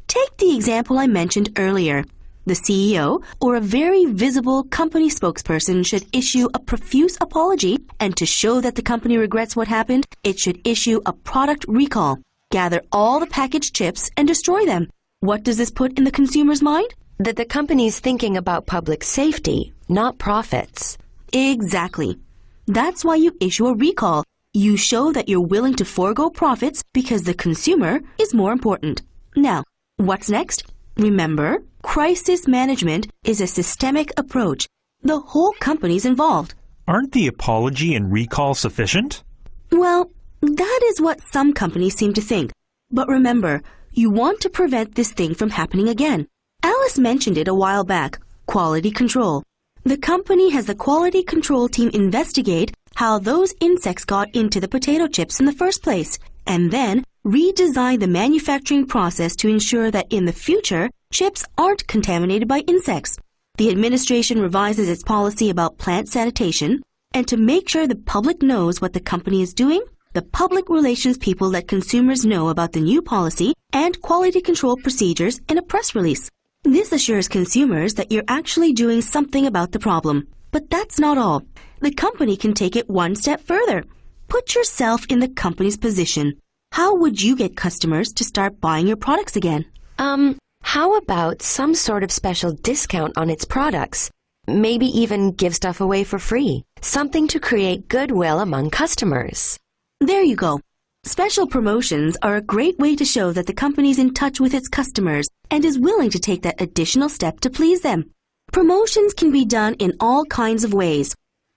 Take the example I mentioned earlier. The CEO or a very visible company spokesperson should issue a profuse apology, and to show that the company regrets what happened, it should issue a product recall. Gather all the packaged chips and destroy them. What does this put in the consumer's mind?
That the company's thinking about public safety, not profits.
Exactly. That's why you issue a recall. You show that you're willing to forego profits because the consumer is more important. Now, what's next? Remember, crisis management is a systemic approach. The whole company's involved.
Aren't the apology and recall sufficient?
Well, that is what some companies seem to think. But remember, you want to prevent this thing from happening again. Alice mentioned it a while back, quality control. The company has the quality control team investigate how those insects got into the potato chips in the first place, and then redesign the manufacturing process to ensure that in the future, chips aren't contaminated by insects. The administration revises its policy about plant sanitation, and to make sure the public knows what the company is doing, the public relations people let consumers know about the new policy and quality control procedures in a press release. This assures consumers that you're actually doing something about the problem. But that's not all. The company can take it one step further. Put yourself in the company's position. How would you get customers to start buying your products again?
How about some sort of special discount on its products? Maybe even give stuff away for free. Something to create goodwill among customers.
There you go. Special promotions are a great way to show that the company's in touch with its customers and is willing to take that additional step to please them. Promotions can be done in all kinds of ways.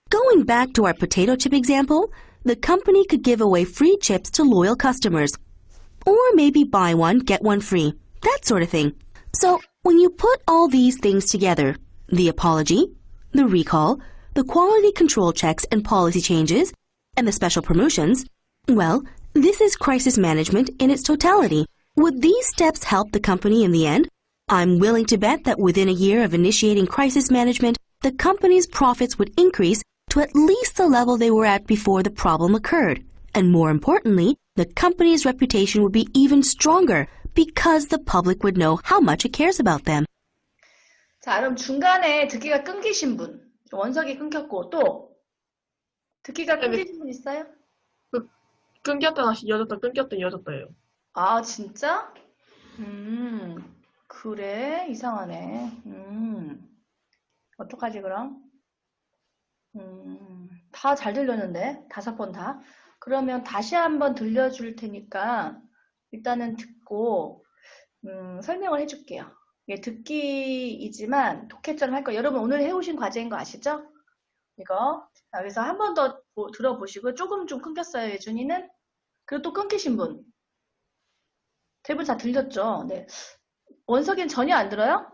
Going back to our potato chip example, the company could give away free chips to loyal customers. Or maybe buy one, get one free. That sort of thing. So, when you put all these things together, the apology, the recall, the quality control checks and policy changes, and the special promotions, well, this is crisis management in its totality. Would these steps help the company in the end? I'm willing to bet that within a year of initiating crisis management, the company's profits would increase to at least the level they were at before the problem occurred. And more importantly, the company's reputation would be even stronger because the public would know how much it cares about them.
자, 그럼 중간에 듣기가 끊기신 분, 원석이 끊겼고 또 듣기가 끊기신 분 있어요?
끊겼다 다시 이어졌다 끊겼다 이어졌다예요.
아, 진짜? 그래, 이상하네. 어떡하지 그럼? 다 잘 들렸는데 5번 다. 그러면 다시 한번 들려줄 테니까 일단은 듣고 설명을 해줄게요. 이게 듣기이지만 독해처럼 할 거예요. 여러분 오늘 해오신 과제인 거 아시죠? 이거. 자, 그래서 한 번 더 들어보시고 조금 좀 끊겼어요. 예준이는. 그리고 또 끊기신 분. 대부분 다 들렸죠? 네. 원석이는 전혀 안 들어요?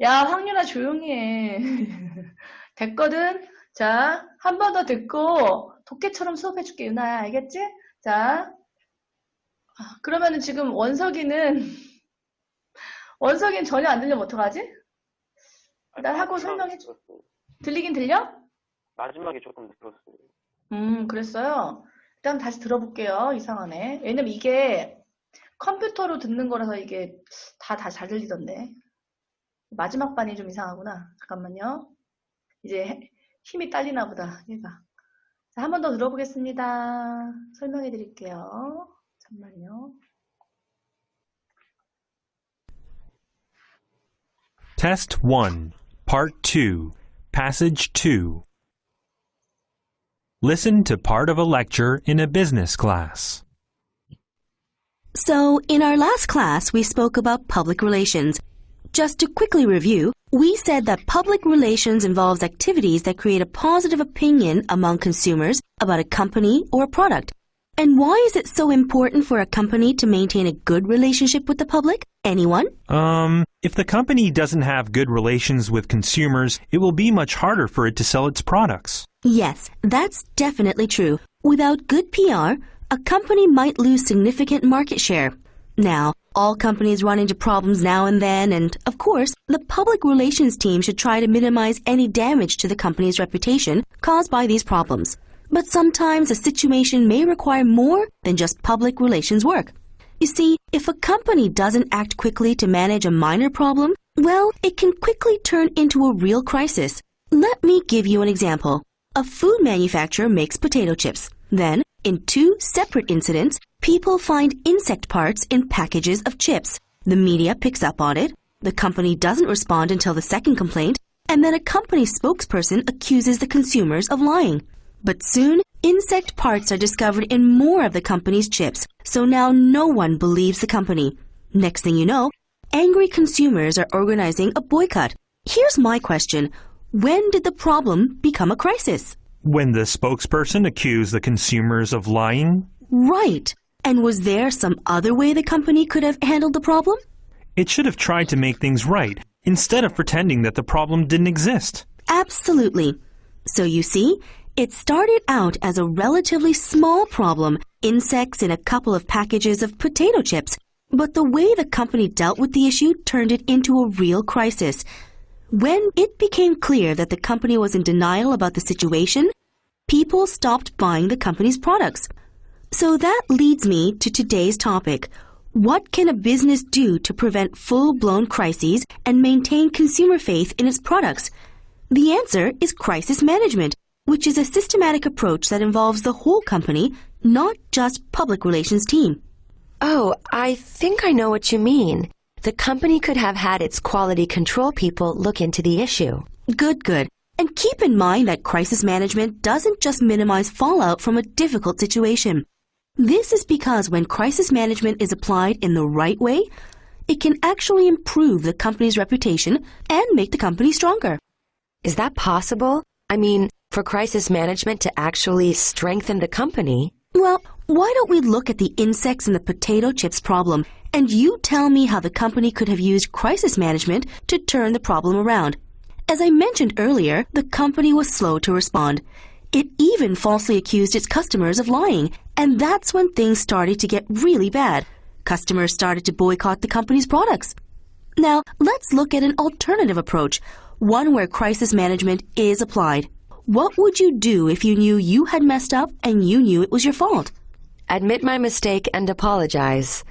야, 황윤아 조용히 해. 됐거든? 자, 한 번 더 듣고 독해처럼 수업해줄게, 유나야. 알겠지? 자, 그러면은 지금 원석이는 전혀 안 들리면 어떡하지? 일단 하고 설명해줘. 들리긴 들려?
마지막에 조금 들었어요.
그랬어요? 일단 다시 들어볼게요. 이상하네. 왜냐면 이게 컴퓨터로 듣는 거라서 이게 다 잘 들리던데. 마지막 반이 좀 이상하구나. 잠깐만요. 이제 힘이 딸리나 보다. 얘가. 자, 한 번 더 들어보겠습니다. 설명해 드릴게요. 잠깐만요.
Test 1, Part 2, Passage 2. Listen to part of a lecture in a business class.
So, in our last class, we spoke about public relations. Just to quickly review, we said that public relations involves activities that create a positive opinion among consumers about a company or a product. And why is it so important for a company to maintain a good relationship with the public? Anyone?
If the company doesn't have good relations with consumers, it will be much harder for it to sell its products.
Yes, that's definitely true. Without good PR, a company might lose significant market share. Now, all companies run into problems now and then, and, of course, the public relations team should try to minimize any damage to the company's reputation caused by these problems. But sometimes a situation may require more than just public relations work. You see, if a company doesn't act quickly to manage a minor problem, well, it can quickly turn into a real crisis. Let me give you an example. A food manufacturer makes potato chips. Then, in two separate incidents, people find insect parts in packages of chips. The media picks up on it. The company doesn't respond until the second complaint, and then a company spokesperson accuses the consumers of lying. But soon, insect parts are discovered in more of the company's chips, so now no one believes the company. Next thing you know, angry consumers are organizing a boycott. Here's my question. When did the problem become a crisis?
When the spokesperson accused the consumers of lying?
Right. And was there some other way the company could have handled the problem?
It should have tried to make things right, instead of pretending that the problem didn't exist.
Absolutely. So you see, it started out as a relatively small problem, insects in a couple of packages of potato chips. But the way the company dealt with the issue turned it into a real crisis. When it became clear that the company was in denial about the situation, people stopped buying the company's products. So that leads me to today's topic. What can a business do to prevent full-blown crises and maintain consumer faith in its products? The answer is crisis management, which is a systematic approach that involves the whole company, not just public relations team.
Oh, I think I know what you mean. The company could have had its quality control people look into the issue.
Good. And keep in mind that crisis management doesn't just minimize fallout from a difficult situation. This is because when crisis management is applied in the right way, it can actually improve the company's reputation and make the company stronger.
Is that possible? I mean, for crisis management to actually strengthen the company?
Well, why don't we look at the insects in the potato chips problem, and you tell me how the company could have used crisis management to turn the problem around. As I mentioned earlier, the company was slow to respond. It even falsely accused its customers of lying, and that's when things started to get really bad. Customers started to boycott the company's products. Now, let's look at an alternative approach, one where crisis management is applied. What would you do if you knew you had messed up and you knew it was your fault?
Admit my mistake and apologize.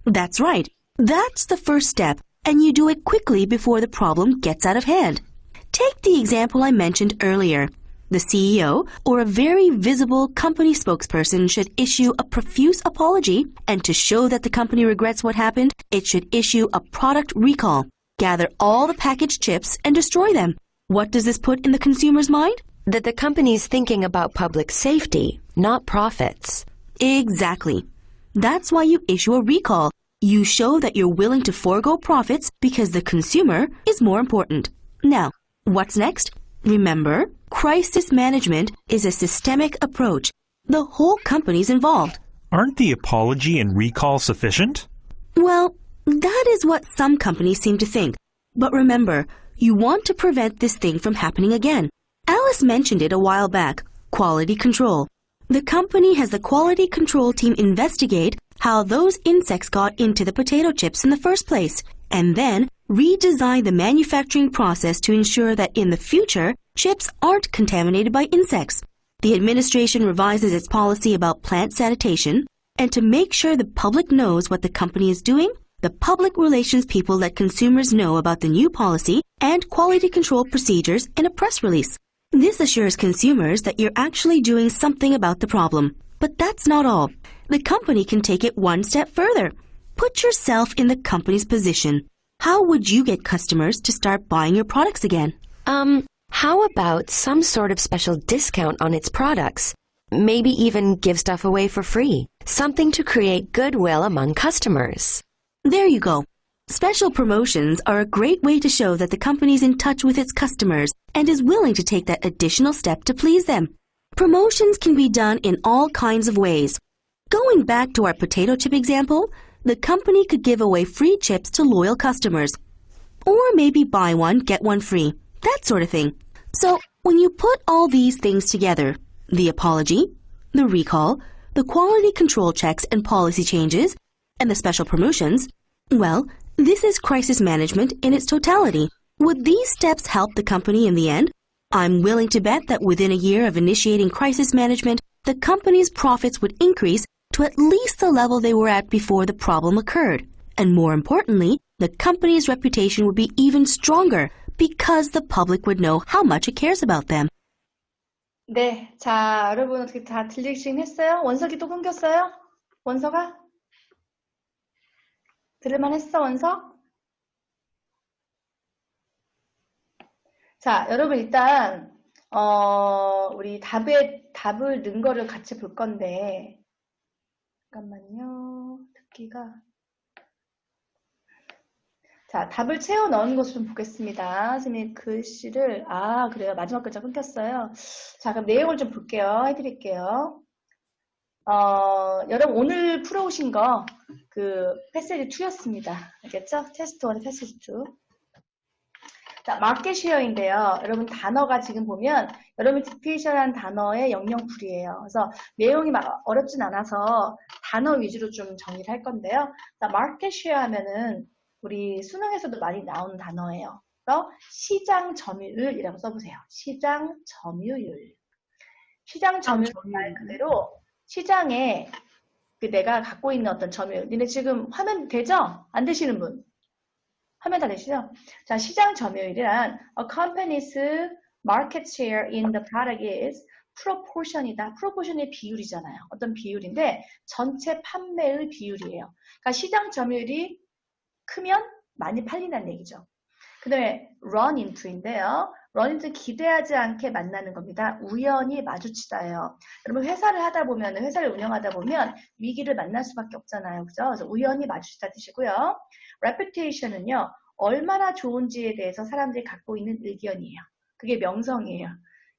That's right. That's the first step, and you do it quickly before the problem gets out of hand. Take the example I mentioned earlier. The CEO or a very visible company spokesperson should issue a profuse apology, and to show that the company regrets what happened, it should issue a product recall. Gather all the packaged chips and destroy them. What does this put in the consumer's mind?
That the company's thinking about public safety, not profits.
Exactly. That's why you issue a recall. You show that you're willing to forego profits because the consumer is more important. Now, what's next? Remember, crisis management is a systemic approach. The whole company's involved.
Aren't the apology and recall sufficient?
Well, that is what some companies seem to think. But remember, you want to prevent this thing from happening again. Alice mentioned it a while back, quality control. The company has the quality control team investigate how those insects got into the potato chips in the first place, and then redesign the manufacturing process to ensure that in the future, chips aren't contaminated by insects. The administration revises its policy about plant sanitation, and to make sure the public knows what the company is doing, the public relations people let consumers know about the new policy and quality control procedures in a press release. This assures consumers that you're actually doing something about the problem. But that's not all. The company can take it one step further. Put yourself in the company's position. How would you get customers to start buying your products again?
How about some sort of special discount on its products? Maybe even give stuff away for free. Something to create goodwill among customers.
There you go. Special promotions are a great way to show that the company's in touch with its customers and is willing to take that additional step to please them. Promotions can be done in all kinds of ways. Going back to our potato chip example, the company could give away free chips to loyal customers. Or maybe buy one, get one free. That sort of thing. So, when you put all these things together, the apology, the recall, the quality control checks and policy changes, and the special promotions, well, this is crisis management in its totality. Would these steps help the company in the end? I'm willing to bet that within a year of initiating crisis management, the company's profits would increase to at least the level they were at before the problem occurred. And more importantly, the company's reputation would be even stronger because the public would know how much it cares about them.
네, 자, 여러분 어떻게 다 들리시긴 했어요? 원석이 또 끊겼어요? 원석아? 들을만 했어, 원석? 자, 여러분 일단 우리 답을 넣은 거를 같이 볼 건데 잠깐만요. 듣기가 자, 답을 채워 넣은 것을 좀 보겠습니다. 선생님 글씨를 그래요. 마지막 글자 끊겼어요. 자, 그럼 내용을 좀 볼게요. 해드릴게요. 여러분 오늘 풀어오신 거 그 패시지 2였습니다. 알겠죠? 테스트 1, 패시지 2. 자, 마켓 쉐어인데요. 여러분 단어가 지금 보면 여러분 디피셜한 단어의 영영풀이에요. 그래서 내용이 막 어렵진 않아서 단어 위주로 좀 정리를 할 건데요. 자, 마켓 쉐어 하면은 우리 수능에서도 많이 나오는 단어예요. 그래서 시장 점유율이라고 써보세요. 시장 점유율. 시장 점유율 말 그대로 시장에 내가 갖고 있는 어떤 점유율. 니네 지금 화면 되죠? 안 되시는 분? 화면 다 되시죠? 자, 시장 점유율이란 a company's market share in the product is proportion이다. proportion의 비율이잖아요. 어떤 비율인데 전체 판매의 비율이에요. 그러니까 시장 점유율이 크면 많이 팔린다는 얘기죠. 그 다음에 run into인데요. run into 기대하지 않게 만나는 겁니다. 우연히 마주치다예요. 여러분 회사를 하다 보면, 회사를 운영하다 보면 위기를 만날 수밖에 없잖아요. 그죠? 그래서 우연히 마주치다 뜻이고요. reputation은요. 얼마나 좋은지에 대해서 사람들이 갖고 있는 의견이에요. 그게 명성이에요.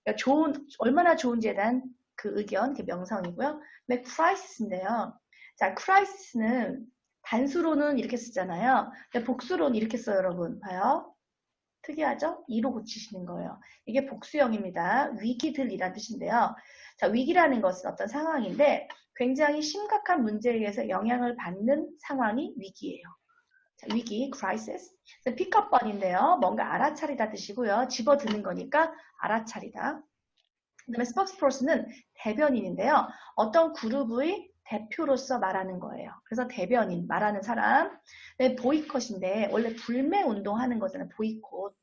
그러니까 얼마나 좋은지에 대한 그 의견, 그게 명성이고요. 근데 crisis인데요. 자, crisis는 단수로는 이렇게 쓰잖아요. 근데 복수로는 이렇게 써요, 여러분. 봐요. 특이하죠? 2로 고치시는 거예요. 이게 복수형입니다. 위기들이란 뜻인데요. 자, 위기라는 것은 어떤 상황인데 굉장히 심각한 문제에 의해서 영향을 받는 상황이 위기예요. 자, 위기, crisis. 픽업번인데요. 뭔가 알아차리다 뜻이고요. 집어드는 거니까 알아차리다. 그 다음에 spokesperson은 대변인인데요. 어떤 그룹의 대표로서 말하는 거예요. 그래서 대변인, 말하는 사람. 네, 보이콧인데 원래 불매운동 하는 거잖아요. 보이콧,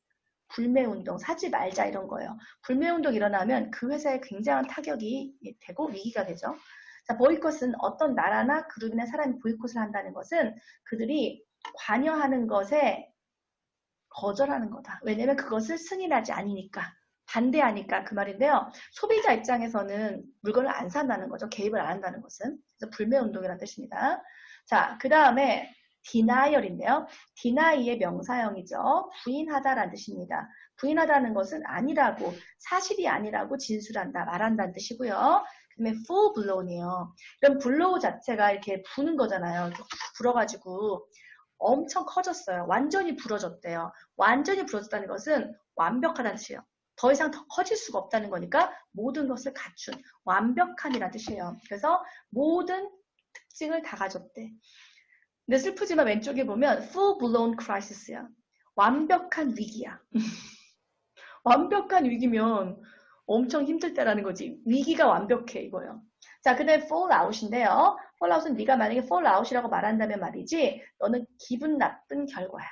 불매운동, 사지 말자 이런 거예요. 불매운동 일어나면 그 회사에 굉장한 타격이 되고 위기가 되죠. 자, 보이콧은 어떤 나라나 그룹이나 사람이 보이콧을 한다는 것은 그들이 관여하는 것에 거절하는 거다. 왜냐면 그것을 승인하지 않으니까. 반대하니까 그 말인데요. 소비자 입장에서는 물건을 안 산다는 거죠. 개입을 안 한다는 것은. 그래서 불매운동이라는 뜻입니다. 자, 그 다음에 denial인데요. deny의 명사형이죠. 부인하다라는 뜻입니다. 부인하다는 것은 아니라고, 사실이 아니라고 진술한다, 말한다는 뜻이고요. 그 다음에 full blown이에요. 그럼 blow 자체가 이렇게 부는 거잖아요. 이렇게 불어가지고 엄청 커졌어요. 완전히 부러졌대요. 완전히 부러졌다는 것은 완벽하다는 뜻이에요. 더 이상 더 커질 수가 없다는 거니까 모든 것을 갖춘 완벽한이라는 뜻이에요. 그래서 모든 특징을 다 가졌대. 근데 슬프지만 왼쪽에 보면 full blown crisis야. 완벽한 위기야. 완벽한 위기면 엄청 힘들 때라는 거지. 위기가 완벽해 이거예요. 자, 그 다음에 fall out인데요. fall out은 네가 만약에 fall out이라고 말한다면 말이지 너는 기분 나쁜 결과야.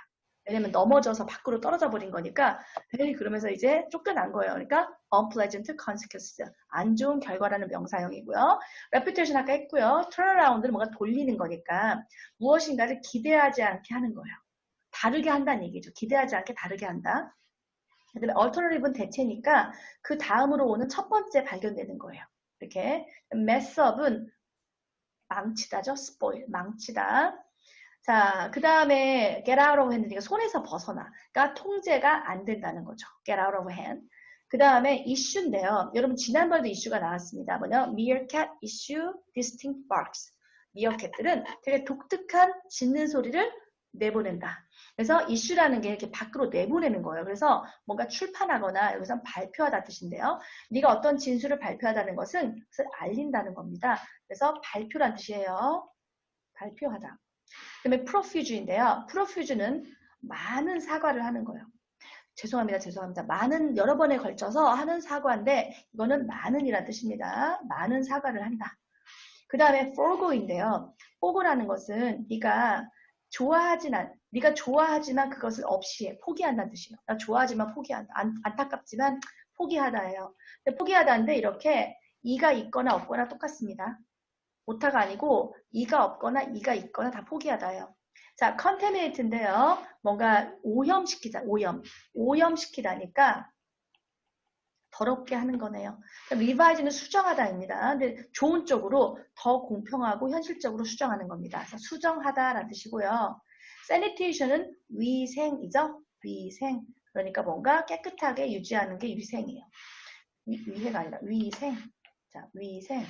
왜냐면 넘어져서 밖으로 떨어져 버린 거니까 에이 그러면서 이제 쫓겨난 거예요. 그러니까 unpleasant consequences. 안 좋은 결과라는 명사형이고요. reputation 아까 했고요. turnaround는 뭔가 돌리는 거니까 무엇인가를 기대하지 않게 하는 거예요. 다르게 한다는 얘기죠. 기대하지 않게 다르게 한다. 그 다음에 alternative는 대체니까 그 다음으로 오는 첫 번째 발견되는 거예요. 이렇게 mess up은 망치다죠. spoil, 망치다. 자, 그 다음에 get out of hand니까 손에서 벗어나. 그러니까 통제가 안 된다는 거죠. get out of hand. 그 다음에 issue인데요. 여러분 지난번에도 이슈가 나왔습니다. 뭐냐? meerkat issue distinct barks. 미어캣들은 되게 독특한 짖는 소리를 내보낸다. 그래서 issue라는 게 이렇게 밖으로 내보내는 거예요. 그래서 뭔가 출판하거나 여기서 발표하다 뜻인데요. 네가 어떤 진술을 발표하다는 것은 그것을 알린다는 겁니다. 그래서 발표란 뜻이에요. 발표하다. 그 다음에 profuse인데요. profuse는 많은 사과를 하는 거예요. 죄송합니다. 죄송합니다. 많은 여러 번에 걸쳐서 하는 사과인데 이거는 많은이란 뜻입니다. 많은 사과를 한다. 그 다음에 forgo인데요. forgo라는 것은 네가 좋아하지만 그것을 없이 해. 포기한다는 뜻이에요. 나 좋아하지만 포기한다. 안타깝지만 포기하다예요. 근데 포기하다인데 이렇게 이가 있거나 없거나 똑같습니다. 오타가 아니고 이가 없거나 이가 있거나 다 포기하다예요. 자, contaminate인데요. 뭔가 오염시키다. 오염시키다니까 더럽게 하는 거네요. revise는 수정하다입니다. 근데 좋은 쪽으로 더 공평하고 현실적으로 수정하는 겁니다. 그래서 수정하다라는 뜻이고요. sanitation은 위생이죠. 위생. 그러니까 뭔가 깨끗하게 유지하는 게 위생이에요. 위해가 아니라 위생. 자, 위생.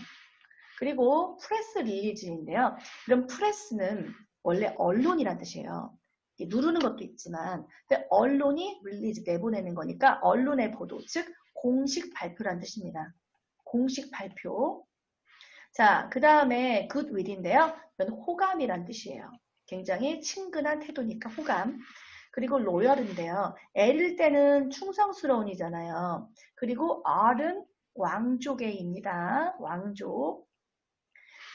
그리고 프레스 릴리즈인데요. 이런 프레스는 원래 언론이란 뜻이에요. 누르는 것도 있지만 근데 언론이 릴리즈 내보내는 거니까 언론의 보도, 즉 공식 발표란 뜻입니다. 공식 발표. 자, 그 다음에 goodwill인데요. 이건 호감이란 뜻이에요. 굉장히 친근한 태도니까 호감. 그리고 loyal인데요. L일 때는 충성스러운이잖아요. 그리고 R은 왕족의입니다. 왕족.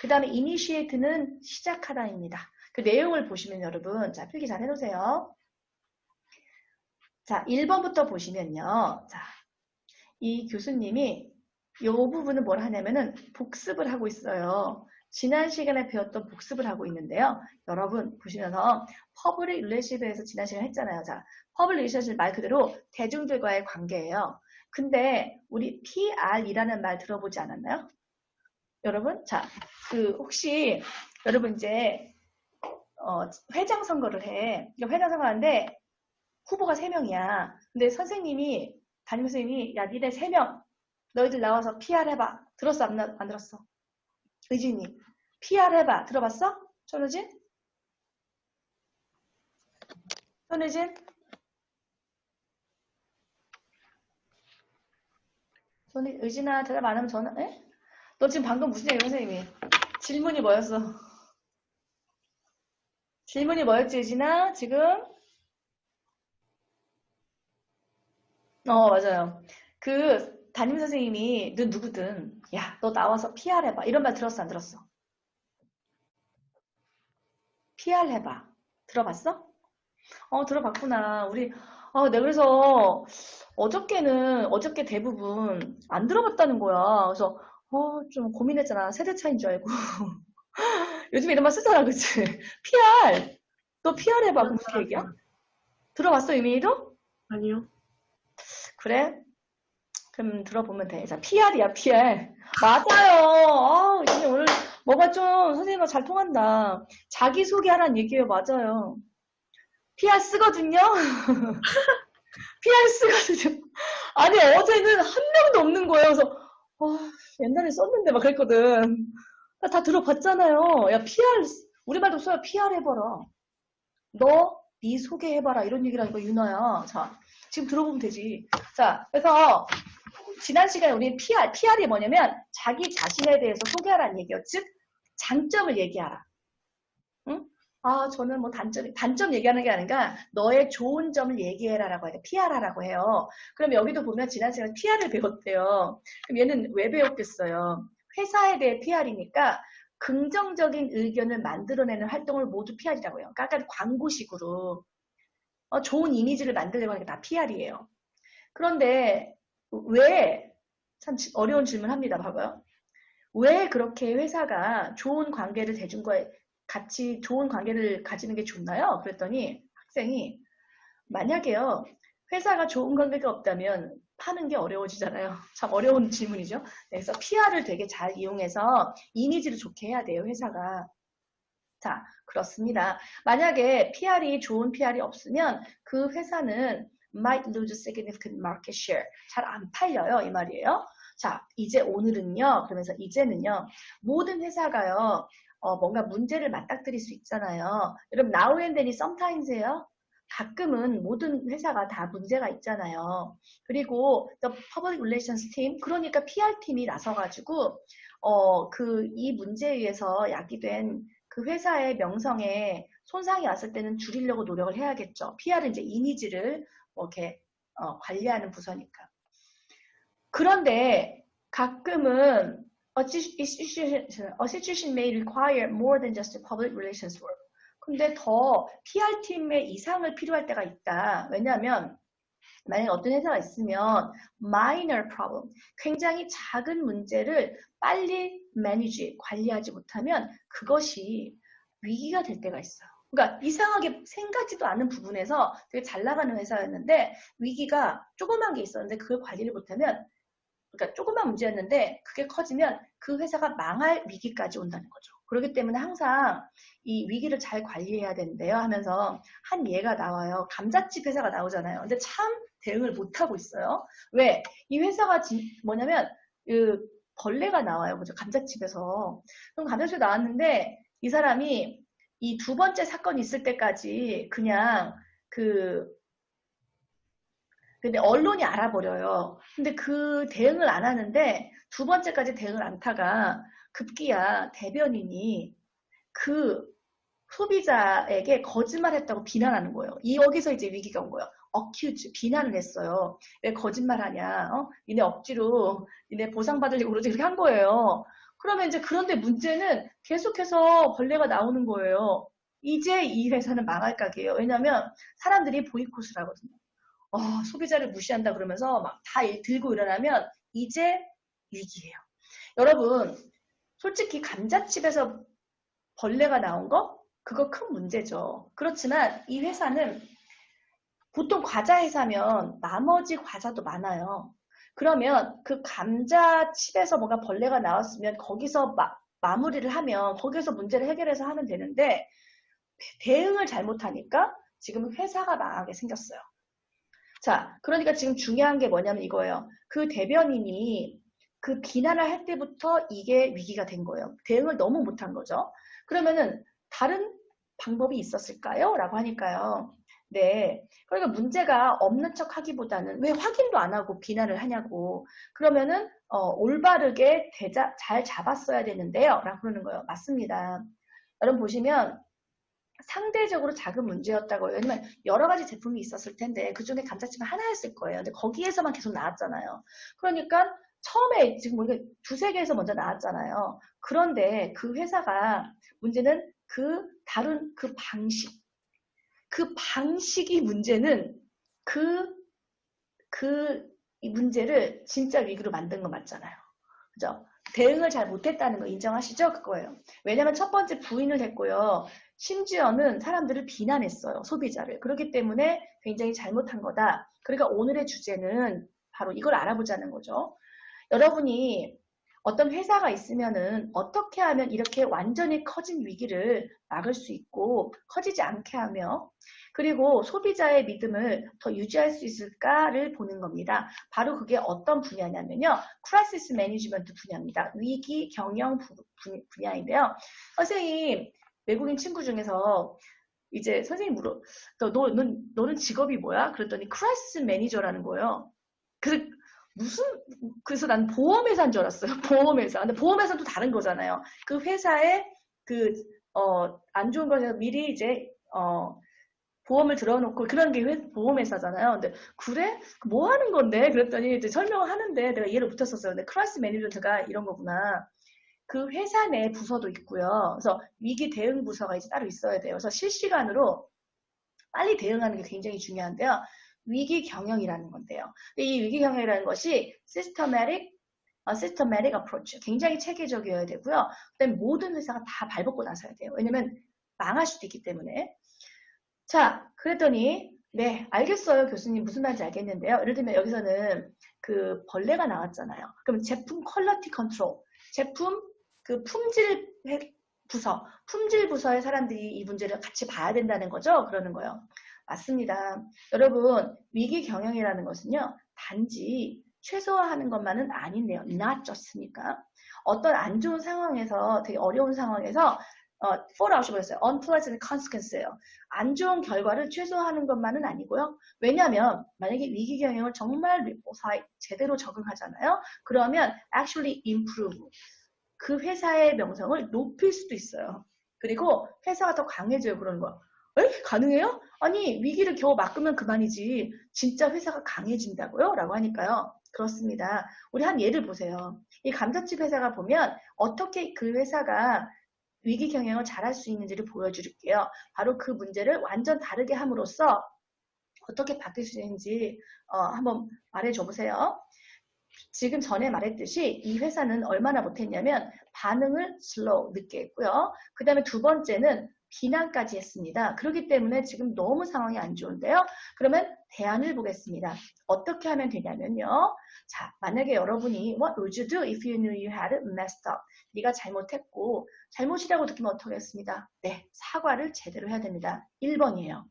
그 다음에 initiate는 시작하다입니다. 그 내용을 보시면 여러분, 자, 필기 잘 해놓으세요. 자, 1번부터 보시면요. 자, 이 교수님이 이 부분은 뭘 하냐면은 복습을 하고 있어요. 지난 시간에 배웠던 복습을 하고 있는데요. 여러분 보시면서 public relationship에서 지난 시간에 했잖아요. 자, public relationship 말 그대로 대중들과의 관계예요. 근데 우리 PR이라는 말 들어보지 않았나요? 여러분, 자, 혹시 여러분 이제 회장 선거를 해. 회장 선거하는데 후보가 3명이야. 근데 선생님이 담임 선생님이 야 니네 3명 너희들 나와서 PR 해봐. 들었어? 안 들었어? 의진이 PR 해봐. 들어봤어? 손의진? 손의진? 의진아 대답 안 하면 전화 에? 너 지금 방금 무슨 얘기야 선생님이? 질문이 뭐였어? 질문이 뭐였지 의진아? 지금? 맞아요. 담임 선생님이 너 누구든 야 너 나와서 PR 해봐 이런 말 들었어 안 들었어? PR 해봐 들어봤어? 들어봤구나. 우리 내가 그래서 어저께 대부분 안 들어봤다는 거야. 그래서 좀 고민했잖아. 세대 차이인 줄 알고. 요즘에 이런 말 쓰잖아, 그치? PR. 너 PR 해봐. 무슨 얘기야? 들어봤어, 유민이도?
아니요.
그래? 그럼 들어보면 돼. 자, PR이야, PR. 맞아요. 진짜 오늘 뭐가 좀 선생님과 잘 통한다. 자기소개하라는 얘기예요. 맞아요. PR 쓰거든요. PR 쓰거든요. 아니 어제는 한 명도 없는 거예요. 그래서 옛날에 썼는데 막 그랬거든. 다 들어봤잖아요. 야 PR 우리말도 써요. PR 해봐라. 너 네 소개해봐라 이런 얘기라니까 유나야. 자 지금 들어보면 되지. 자 그래서 지난 시간에 우리 PR이 뭐냐면 자기 자신에 대해서 소개하라는 얘기예요. 즉 장점을 얘기하라. 응? 저는 뭐 단점 얘기하는 게 아니라 너의 좋은 점을 얘기해라라고 해요. PR하라고 해요. 그럼 여기도 보면 지난 시간에 PR을 배웠대요. 그럼 얘는 왜 배웠겠어요? 회사에 대해 PR이니까 긍정적인 의견을 만들어내는 활동을 모두 PR이라고 해요. 그러니까 약간 광고식으로 좋은 이미지를 만들려고 하는 게 다 PR이에요. 그런데 왜, 참 어려운 질문 합니다. 봐봐요. 왜 그렇게 회사가 좋은 관계를 대중과 같이 좋은 관계를 가지는 게 좋나요? 그랬더니 학생이 만약에요. 회사가 좋은 관계가 없다면 파는 게 어려워지잖아요. 참 어려운 질문이죠. 그래서 PR을 되게 잘 이용해서 이미지를 좋게 해야 돼요. 회사가. 자, 그렇습니다. 만약에 좋은 PR이 없으면 그 회사는 might lose significant market share. 잘 안 팔려요. 이 말이에요. 자, 이제 오늘은요. 그러면서 이제는요. 모든 회사가요. 뭔가 문제를 맞닥뜨릴 수 있잖아요. 여러분, now and then이 sometimes예요. 가끔은 모든 회사가 다 문제가 있잖아요. 그리고 the public relations team, 그러니까 PR팀이 나서가지고 이 문제에 의해서 야기된 그 회사의 명성에 손상이 왔을 때는 줄이려고 노력을 해야겠죠. PR은 이제 이미지를 이렇게 관리하는 부서니까. 그런데 가끔은 a situation may require more than just public relations work. 근데 더 PR팀의 이상을 필요할 때가 있다. 왜냐하면 만약에 어떤 회사가 있으면 minor problem, 굉장히 작은 문제를 빨리 관리하지 못하면 그것이 위기가 될 때가 있어요. 그러니까 이상하게 생각지도 않은 부분에서 되게 잘 나가는 회사였는데 위기가 조그만 게 있었는데 그걸 관리를 못하면 그러니까 조그만 문제였는데 그게 커지면 그 회사가 망할 위기까지 온다는 거죠. 그렇기 때문에 항상 이 위기를 잘 관리해야 된대요 하면서 한 예가 나와요. 감자칩 회사가 나오잖아요. 근데 참 대응을 못하고 있어요. 왜? 이 회사가 뭐냐면 벌레가 나와요. 그죠? 감자칩에서. 그럼 감자칩에 나왔는데 이 사람이 이 두 번째 사건이 있을 때까지 그냥 근데 언론이 알아버려요. 근데 그 대응을 안 하는데 두 번째까지 대응을 안 타가 급기야 대변인이 그 소비자에게 거짓말했다고 비난하는 거예요. 여기서 이제 위기가 온 거예요. accuse, 비난을 했어요. 왜 거짓말하냐? 니네 억지로 니네 보상받으려고 그러지 그렇게 한 거예요. 그러면 이제 그런데 문제는 계속해서 벌레가 나오는 거예요. 이제 이 회사는 망할 각이에요. 왜냐하면 사람들이 보이콧을 하거든요. 소비자를 무시한다 그러면서 막 다 들고 일어나면 이제 위기예요. 여러분, 솔직히 감자칩에서 벌레가 나온 거? 그거 큰 문제죠. 그렇지만 이 회사는 보통 과자 회사면 나머지 과자도 많아요. 그러면 그 감자칩에서 뭔가 벌레가 나왔으면 거기서 마무리를 하면 거기서 문제를 해결해서 하면 되는데 대응을 잘못하니까 지금 회사가 망하게 생겼어요. 자, 그러니까 지금 중요한 게 뭐냐면 이거예요. 그 대변인이 그 비난을 할 때부터 이게 위기가 된 거예요. 대응을 너무 못한 거죠. 그러면은 다른 방법이 있었을까요? 라고 하니까요. 네. 그러니까 문제가 없는 척 하기보다는 왜 확인도 안 하고 비난을 하냐고. 그러면은 올바르게 잘 잡았어야 되는데요. 라고 그러는 거예요. 맞습니다. 여러분 보시면 상대적으로 작은 문제였다고요. 왜냐면 여러 가지 제품이 있었을 텐데 그중에 감자칩은 하나였을 거예요. 근데 거기에서만 계속 나왔잖아요. 그러니까 처음에 지금 우리가 두세 개에서 먼저 나왔잖아요. 그런데 그 회사가 문제는 다룬 그 방식이 문제는 이 문제를 진짜 위기로 만든 거 맞잖아요. 그죠? 대응을 잘 못했다는 거 인정하시죠? 그거예요. 왜냐면 첫 번째 부인을 했고요. 심지어는 사람들을 비난했어요. 소비자를. 그렇기 때문에 굉장히 잘못한 거다. 그러니까 오늘의 주제는 바로 이걸 알아보자는 거죠. 여러분이 어떤 회사가 있으면은 어떻게 하면 이렇게 완전히 커진 위기를 막을 수 있고 커지지 않게 하며 그리고 소비자의 믿음을 더 유지할 수 있을까를 보는 겁니다. 바로 그게 어떤 분야냐면요. 크라이시스 매니지먼트 분야입니다. 위기 경영 분야인데요. 선생님, 외국인 친구 중에서 이제 선생님 너는 직업이 뭐야? 그랬더니 크라이시스 매니저라는 거예요. 그래서 난 보험회사인 줄 알았어요. 보험회사. 근데 보험회사는 또 다른 거잖아요. 그 회사에 안 좋은 거에서 미리 이제 보험을 들어놓고 그런 게 보험회사잖아요. 근데 그래? 뭐 하는 건데? 그랬더니 이제 설명을 하는데 내가 이해를 못했었어요. 근데 크라이시스 매니지먼트가 이런 거구나. 그 회사 내 부서도 있고요. 그래서 위기 대응 부서가 이제 따로 있어야 돼요. 그래서 실시간으로 빨리 대응하는 게 굉장히 중요한데요. 위기 경영이라는 건데요. 근데 이 위기 경영이라는 것이 systematic approach. 굉장히 체계적이어야 되고요. 그다음에 모든 회사가 다 발벗고 나서야 돼요. 왜냐면 망할 수도 있기 때문에. 자, 그랬더니 네, 알겠어요. 교수님 무슨 말인지 알겠는데요. 예를 들면 여기서는 그 벌레가 나왔잖아요. 그럼 제품 퀄리티 컨트롤, 제품 그 품질 부서의 사람들이 이 문제를 같이 봐야 된다는 거죠. 그러는 거예요. 맞습니다. 여러분, 위기 경영이라는 것은요, 단지 최소화하는 것만은 아닌데요. not just니까. 어떤 안 좋은 상황에서, 되게 어려운 상황에서, fallout이 뭐였어요? unpleasant consequence예요. 안 좋은 결과를 최소화하는 것만은 아니고요. 왜냐하면, 만약에 위기 경영을 정말 제대로 적응하잖아요. 그러면 actually improve. 그 회사의 명성을 높일 수도 있어요. 그리고 회사가 더 강해져요. 그러는 거야. 에? 가능해요? 아니 위기를 겨우 막으면 그만이지 진짜 회사가 강해진다고요? 라고 하니까요. 그렇습니다. 우리 한 예를 보세요. 이 감자칩 회사가 보면 어떻게 그 회사가 위기 경영을 잘할 수 있는지를 보여줄게요. 바로 그 문제를 완전 다르게 함으로써 어떻게 바뀔 수 있는지 한번 말해줘 보세요. 지금 전에 말했듯이 이 회사는 얼마나 못했냐면 반응을 slow, 늦게 했고요. 그 다음에 두 번째는 비난까지 했습니다. 그렇기 때문에 지금 너무 상황이 안 좋은데요. 그러면 대안을 보겠습니다. 어떻게 하면 되냐면요. 자, 만약에 여러분이 What would you do if you knew you had messed up? 네가 잘못했고 잘못이라고 느끼면 어떻게 했습니다? 네, 사과를 제대로 해야 됩니다. 1번이에요.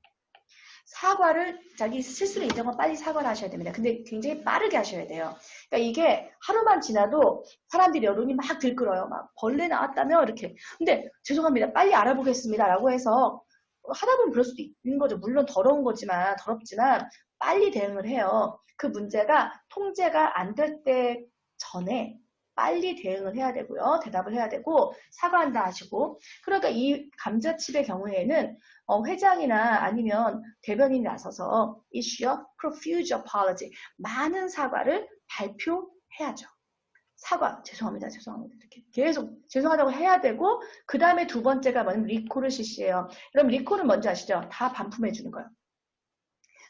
사과를 자기 스스로 인정하고 빨리 사과를 하셔야 됩니다. 근데 굉장히 빠르게 하셔야 돼요. 그러니까 이게 하루만 지나도 사람들이 여론이 막 들끓어요. 막 벌레 나왔다며 이렇게. 근데 죄송합니다. 빨리 알아보겠습니다. 라고 해서 하다 보면 그럴 수도 있는 거죠. 물론 더럽지만 빨리 대응을 해요. 그 문제가 통제가 안 될 때 전에 빨리 대응을 해야 되고요. 대답을 해야 되고 사과한다 하시고. 그러니까 이 감자칩의 경우에는 회장이나 아니면 대변인이 나서서 issue a profuse apology. 많은 사과를 발표해야죠. 사과, 죄송합니다. 이렇게 계속 죄송하다고 해야 되고 그 다음에 두 번째가 뭐냐면 리콜을 실시해요. 그럼 리콜은 뭔지 아시죠? 다 반품해 주는 거예요.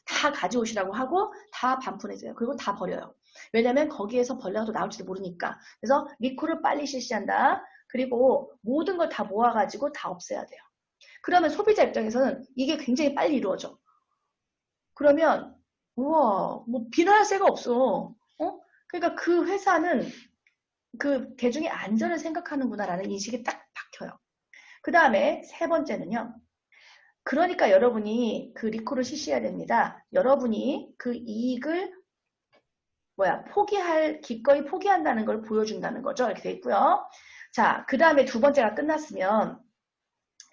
다 가져오시라고 하고 다 반품해줘요. 그리고 다 버려요. 왜냐면 거기에서 벌레가 또 나올지도 모르니까. 그래서 리콜을 빨리 실시한다. 그리고 모든 걸 다 모아가지고 다 없애야 돼요. 그러면 소비자 입장에서는 이게 굉장히 빨리 이루어져. 그러면 우와, 뭐 비난할 새가 없어. 그러니까 그 회사는 그 대중의 안전을 생각하는구나라는 인식이 딱 박혀요. 그 다음에 세 번째는요. 그러니까 여러분이 그 리콜을 실시해야 됩니다. 여러분이 그 이익을 기꺼이 포기한다는 걸 보여준다는 거죠. 이렇게 돼 있고요. 자, 그 다음에 두 번째가 끝났으면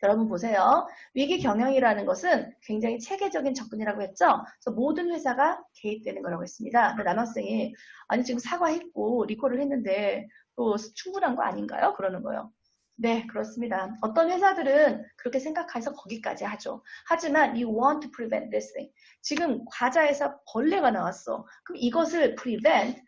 여러분 보세요. 위기 경영이라는 것은 굉장히 체계적인 접근이라고 했죠. 그래서 모든 회사가 개입되는 거라고 했습니다. 근데 남학생이 아니 지금 사과했고 리콜을 했는데 또 충분한 거 아닌가요? 그러는 거예요. 네, 그렇습니다. 어떤 회사들은 그렇게 생각해서 거기까지 하죠. 하지만 you want to prevent this thing. 지금 과자에서 벌레가 나왔어. 그럼 이것을 prevent,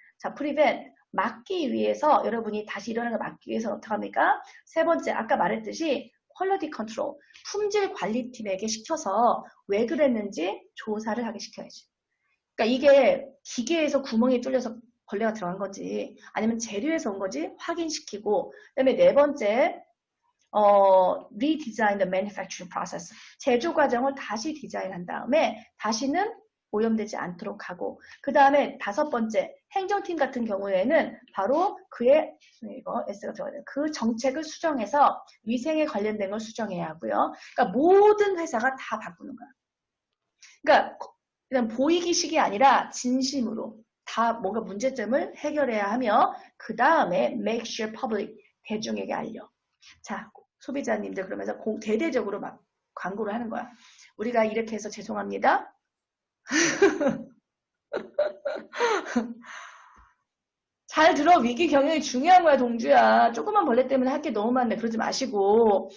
막기 위해서 여러분이 다시 일어나는 걸 막기 위해서 어떻게 합니까? 세 번째, 아까 말했듯이 퀄리티 컨트롤, 품질 관리팀에게 시켜서 왜 그랬는지 조사를 하게 시켜야지. 그러니까 이게 기계에서 구멍이 뚫려서 벌레가 들어간 건지 아니면 재료에서 온 건지 확인시키고 그다음에 네 번째 redesign the manufacturing process. 제조 과정을 다시 디자인한 다음에 다시는 오염되지 않도록 하고, 그 다음에 5번째 행정팀 같은 경우에는 바로 그의 이거 S가 들어가야 돼요. 그 정책을 수정해서 위생에 관련된 걸 수정해야 하고요. 그러니까 모든 회사가 다 바꾸는 거야. 그러니까 그냥 보이기식이 아니라 진심으로 다 뭔가 문제점을 해결해야 하며 그 다음에 make sure public 대중에게 알려. 자, 소비자님들 그러면서 대대적으로 막 광고를 하는 거야. 우리가 이렇게 해서 죄송합니다. 잘 들어. 위기 경영이 중요한 거야, 동주야. 조그만 벌레 때문에 할 게 너무 많네. 그러지 마시고.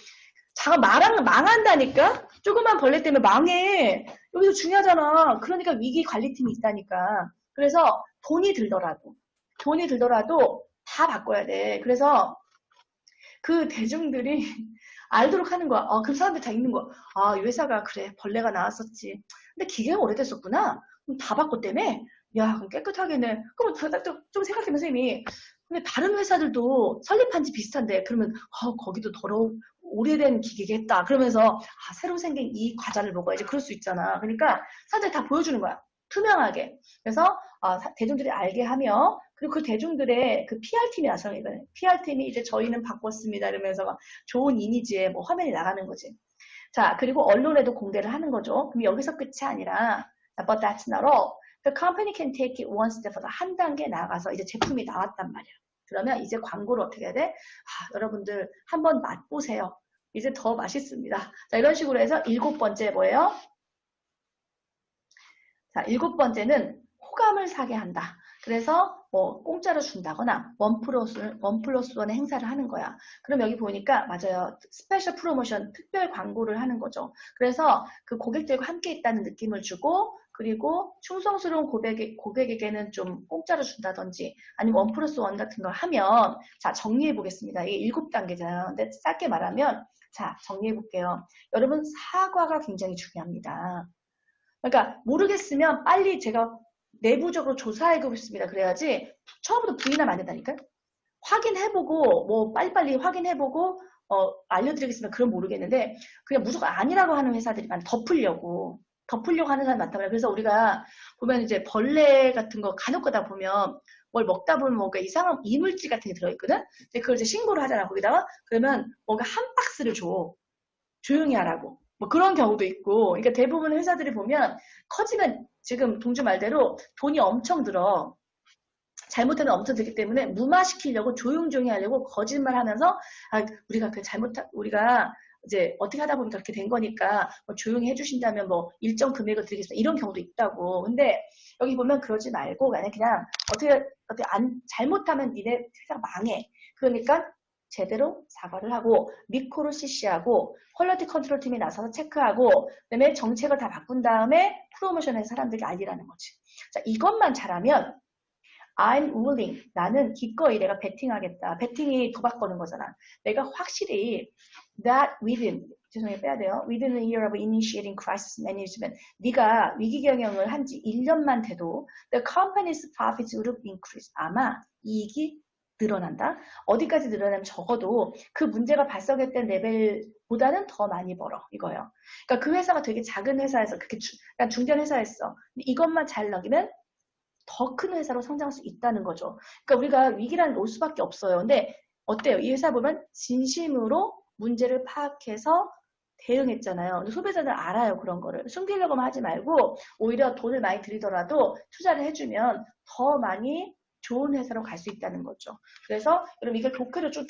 자가 망한다니까? 조그만 벌레 때문에 망해. 여기서 중요하잖아. 그러니까 위기 관리팀이 있다니까. 그래서 돈이 들더라도 다 바꿔야 돼. 그래서 그 대중들이 알도록 하는 거야. 그 사람들 다 읽는 거야. 이 회사가 그래. 벌레가 나왔었지. 근데 기계가 오래됐었구나. 그럼 다 바꿨다며? 야, 그럼 깨끗하게는. 그럼 좀 생각해보면 선생님이. 근데 다른 회사들도 설립한 지 비슷한데 그러면 거기도 오래된 기계겠다. 그러면서 새로 생긴 이 과자를 먹어야지. 그럴 수 있잖아. 그러니까 사람들이 다 보여주는 거야. 투명하게. 그래서 대중들이 알게 하며 그리고 그 대중들의 그 PR팀이 나서는 거예요. PR팀이 이제 저희는 바꿨습니다. 이러면서 막 좋은 이미지에 뭐 화면이 나가는 거지. 자, 그리고 언론에도 공개를 하는 거죠. 그럼 여기서 끝이 아니라 but that's not all. The company can take it one step further. 한 단계 나아가서 이제 제품이 나왔단 말이야. 그러면 이제 광고를 어떻게 해야 돼? 여러분들 한번 맛보세요. 이제 더 맛있습니다. 자, 이런 식으로 해서 7번째 뭐예요? 자, 7번째는 호감을 사게 한다. 그래서 뭐 공짜로 준다거나 1+1의 행사를 하는 거야. 그럼 여기 보니까 맞아요. 스페셜 프로모션, 특별 광고를 하는 거죠. 그래서 그 고객들과 함께 있다는 느낌을 주고 그리고 충성스러운 고객에게는 좀 공짜로 준다든지 아니면 1+1 같은 걸 하면 자, 정리해 보겠습니다. 이게 7단계잖아요. 근데 짧게 말하면 자, 정리해 볼게요. 여러분 사과가 굉장히 중요합니다. 그러니까 모르겠으면 빨리 제가 내부적으로 조사해 보겠습니다. 그래야지 처음부터 부인하면 안 된다니까요. 확인해보고 뭐 빨리빨리 확인해보고 알려드리겠습니다. 그럼 모르겠는데 그냥 무조건 아니라고 하는 회사들이 많아. 덮으려고 하는 사람이 많단 말이에요. 그래서 우리가 보면 이제 벌레 같은 거 간혹 가다 보면 뭘 먹다 보면 뭔가 이상한 이물질 같은 게 들어있거든. 근데 그걸 이제 신고를 하잖아. 거기다가 그러면 뭔가 한 박스를 줘. 조용히 하라고. 뭐 그런 경우도 있고. 그러니까 대부분 회사들이 보면 커지면 지금 동주 말대로 돈이 엄청 들어. 잘못하면 엄청 들기 때문에 무마시키려고 조용조용히 하려고 거짓말 하면서 우리가 이제 어떻게 하다 보니까 그렇게 된 거니까 뭐 조용히 해주신다면 뭐 일정 금액을 드리겠습니다. 이런 경우도 있다고. 근데 여기 보면 그러지 말고 그냥 어떻게 잘못하면 니네 회사가 망해. 그러니까 제대로 사과를 하고 미코를 CC하고 퀄리티 컨트롤 팀이 나서서 체크하고 그다음에 정책을 다 바꾼 다음에 프로모션에서 사람들이 알리라는 거지. 자, 이것만 잘하면 I'm willing. 나는 기꺼이 내가 베팅하겠다. 베팅이 도박 거는 거잖아. 내가 확실히 that within 빼야 돼요. Within a year of initiating crisis management. 네가 위기 경영을 한 지 1년만 돼도 the company's profits would increase. 아마 이익이 늘어난다. 어디까지 늘어나면 적어도 그 문제가 발생했던 레벨보다는 더 많이 벌어. 이거예요. 그러니까 그 회사가 되게 작은 회사에서 그렇게 중견 회사였어. 이것만 잘 넘기면 더 큰 회사로 성장할 수 있다는 거죠. 그러니까 우리가 위기라는 올 수밖에 없어요. 근데 어때요? 이 회사 보면 진심으로 문제를 파악해서 대응했잖아요. 근데 소비자들 알아요. 그런 거를. 숨기려고만 하지 말고 오히려 돈을 많이 들이더라도 투자를 해주면 더 많이 좋은 회사로 갈 수 있다는 거죠. 그래서 여러분 이걸 도쿄를 좀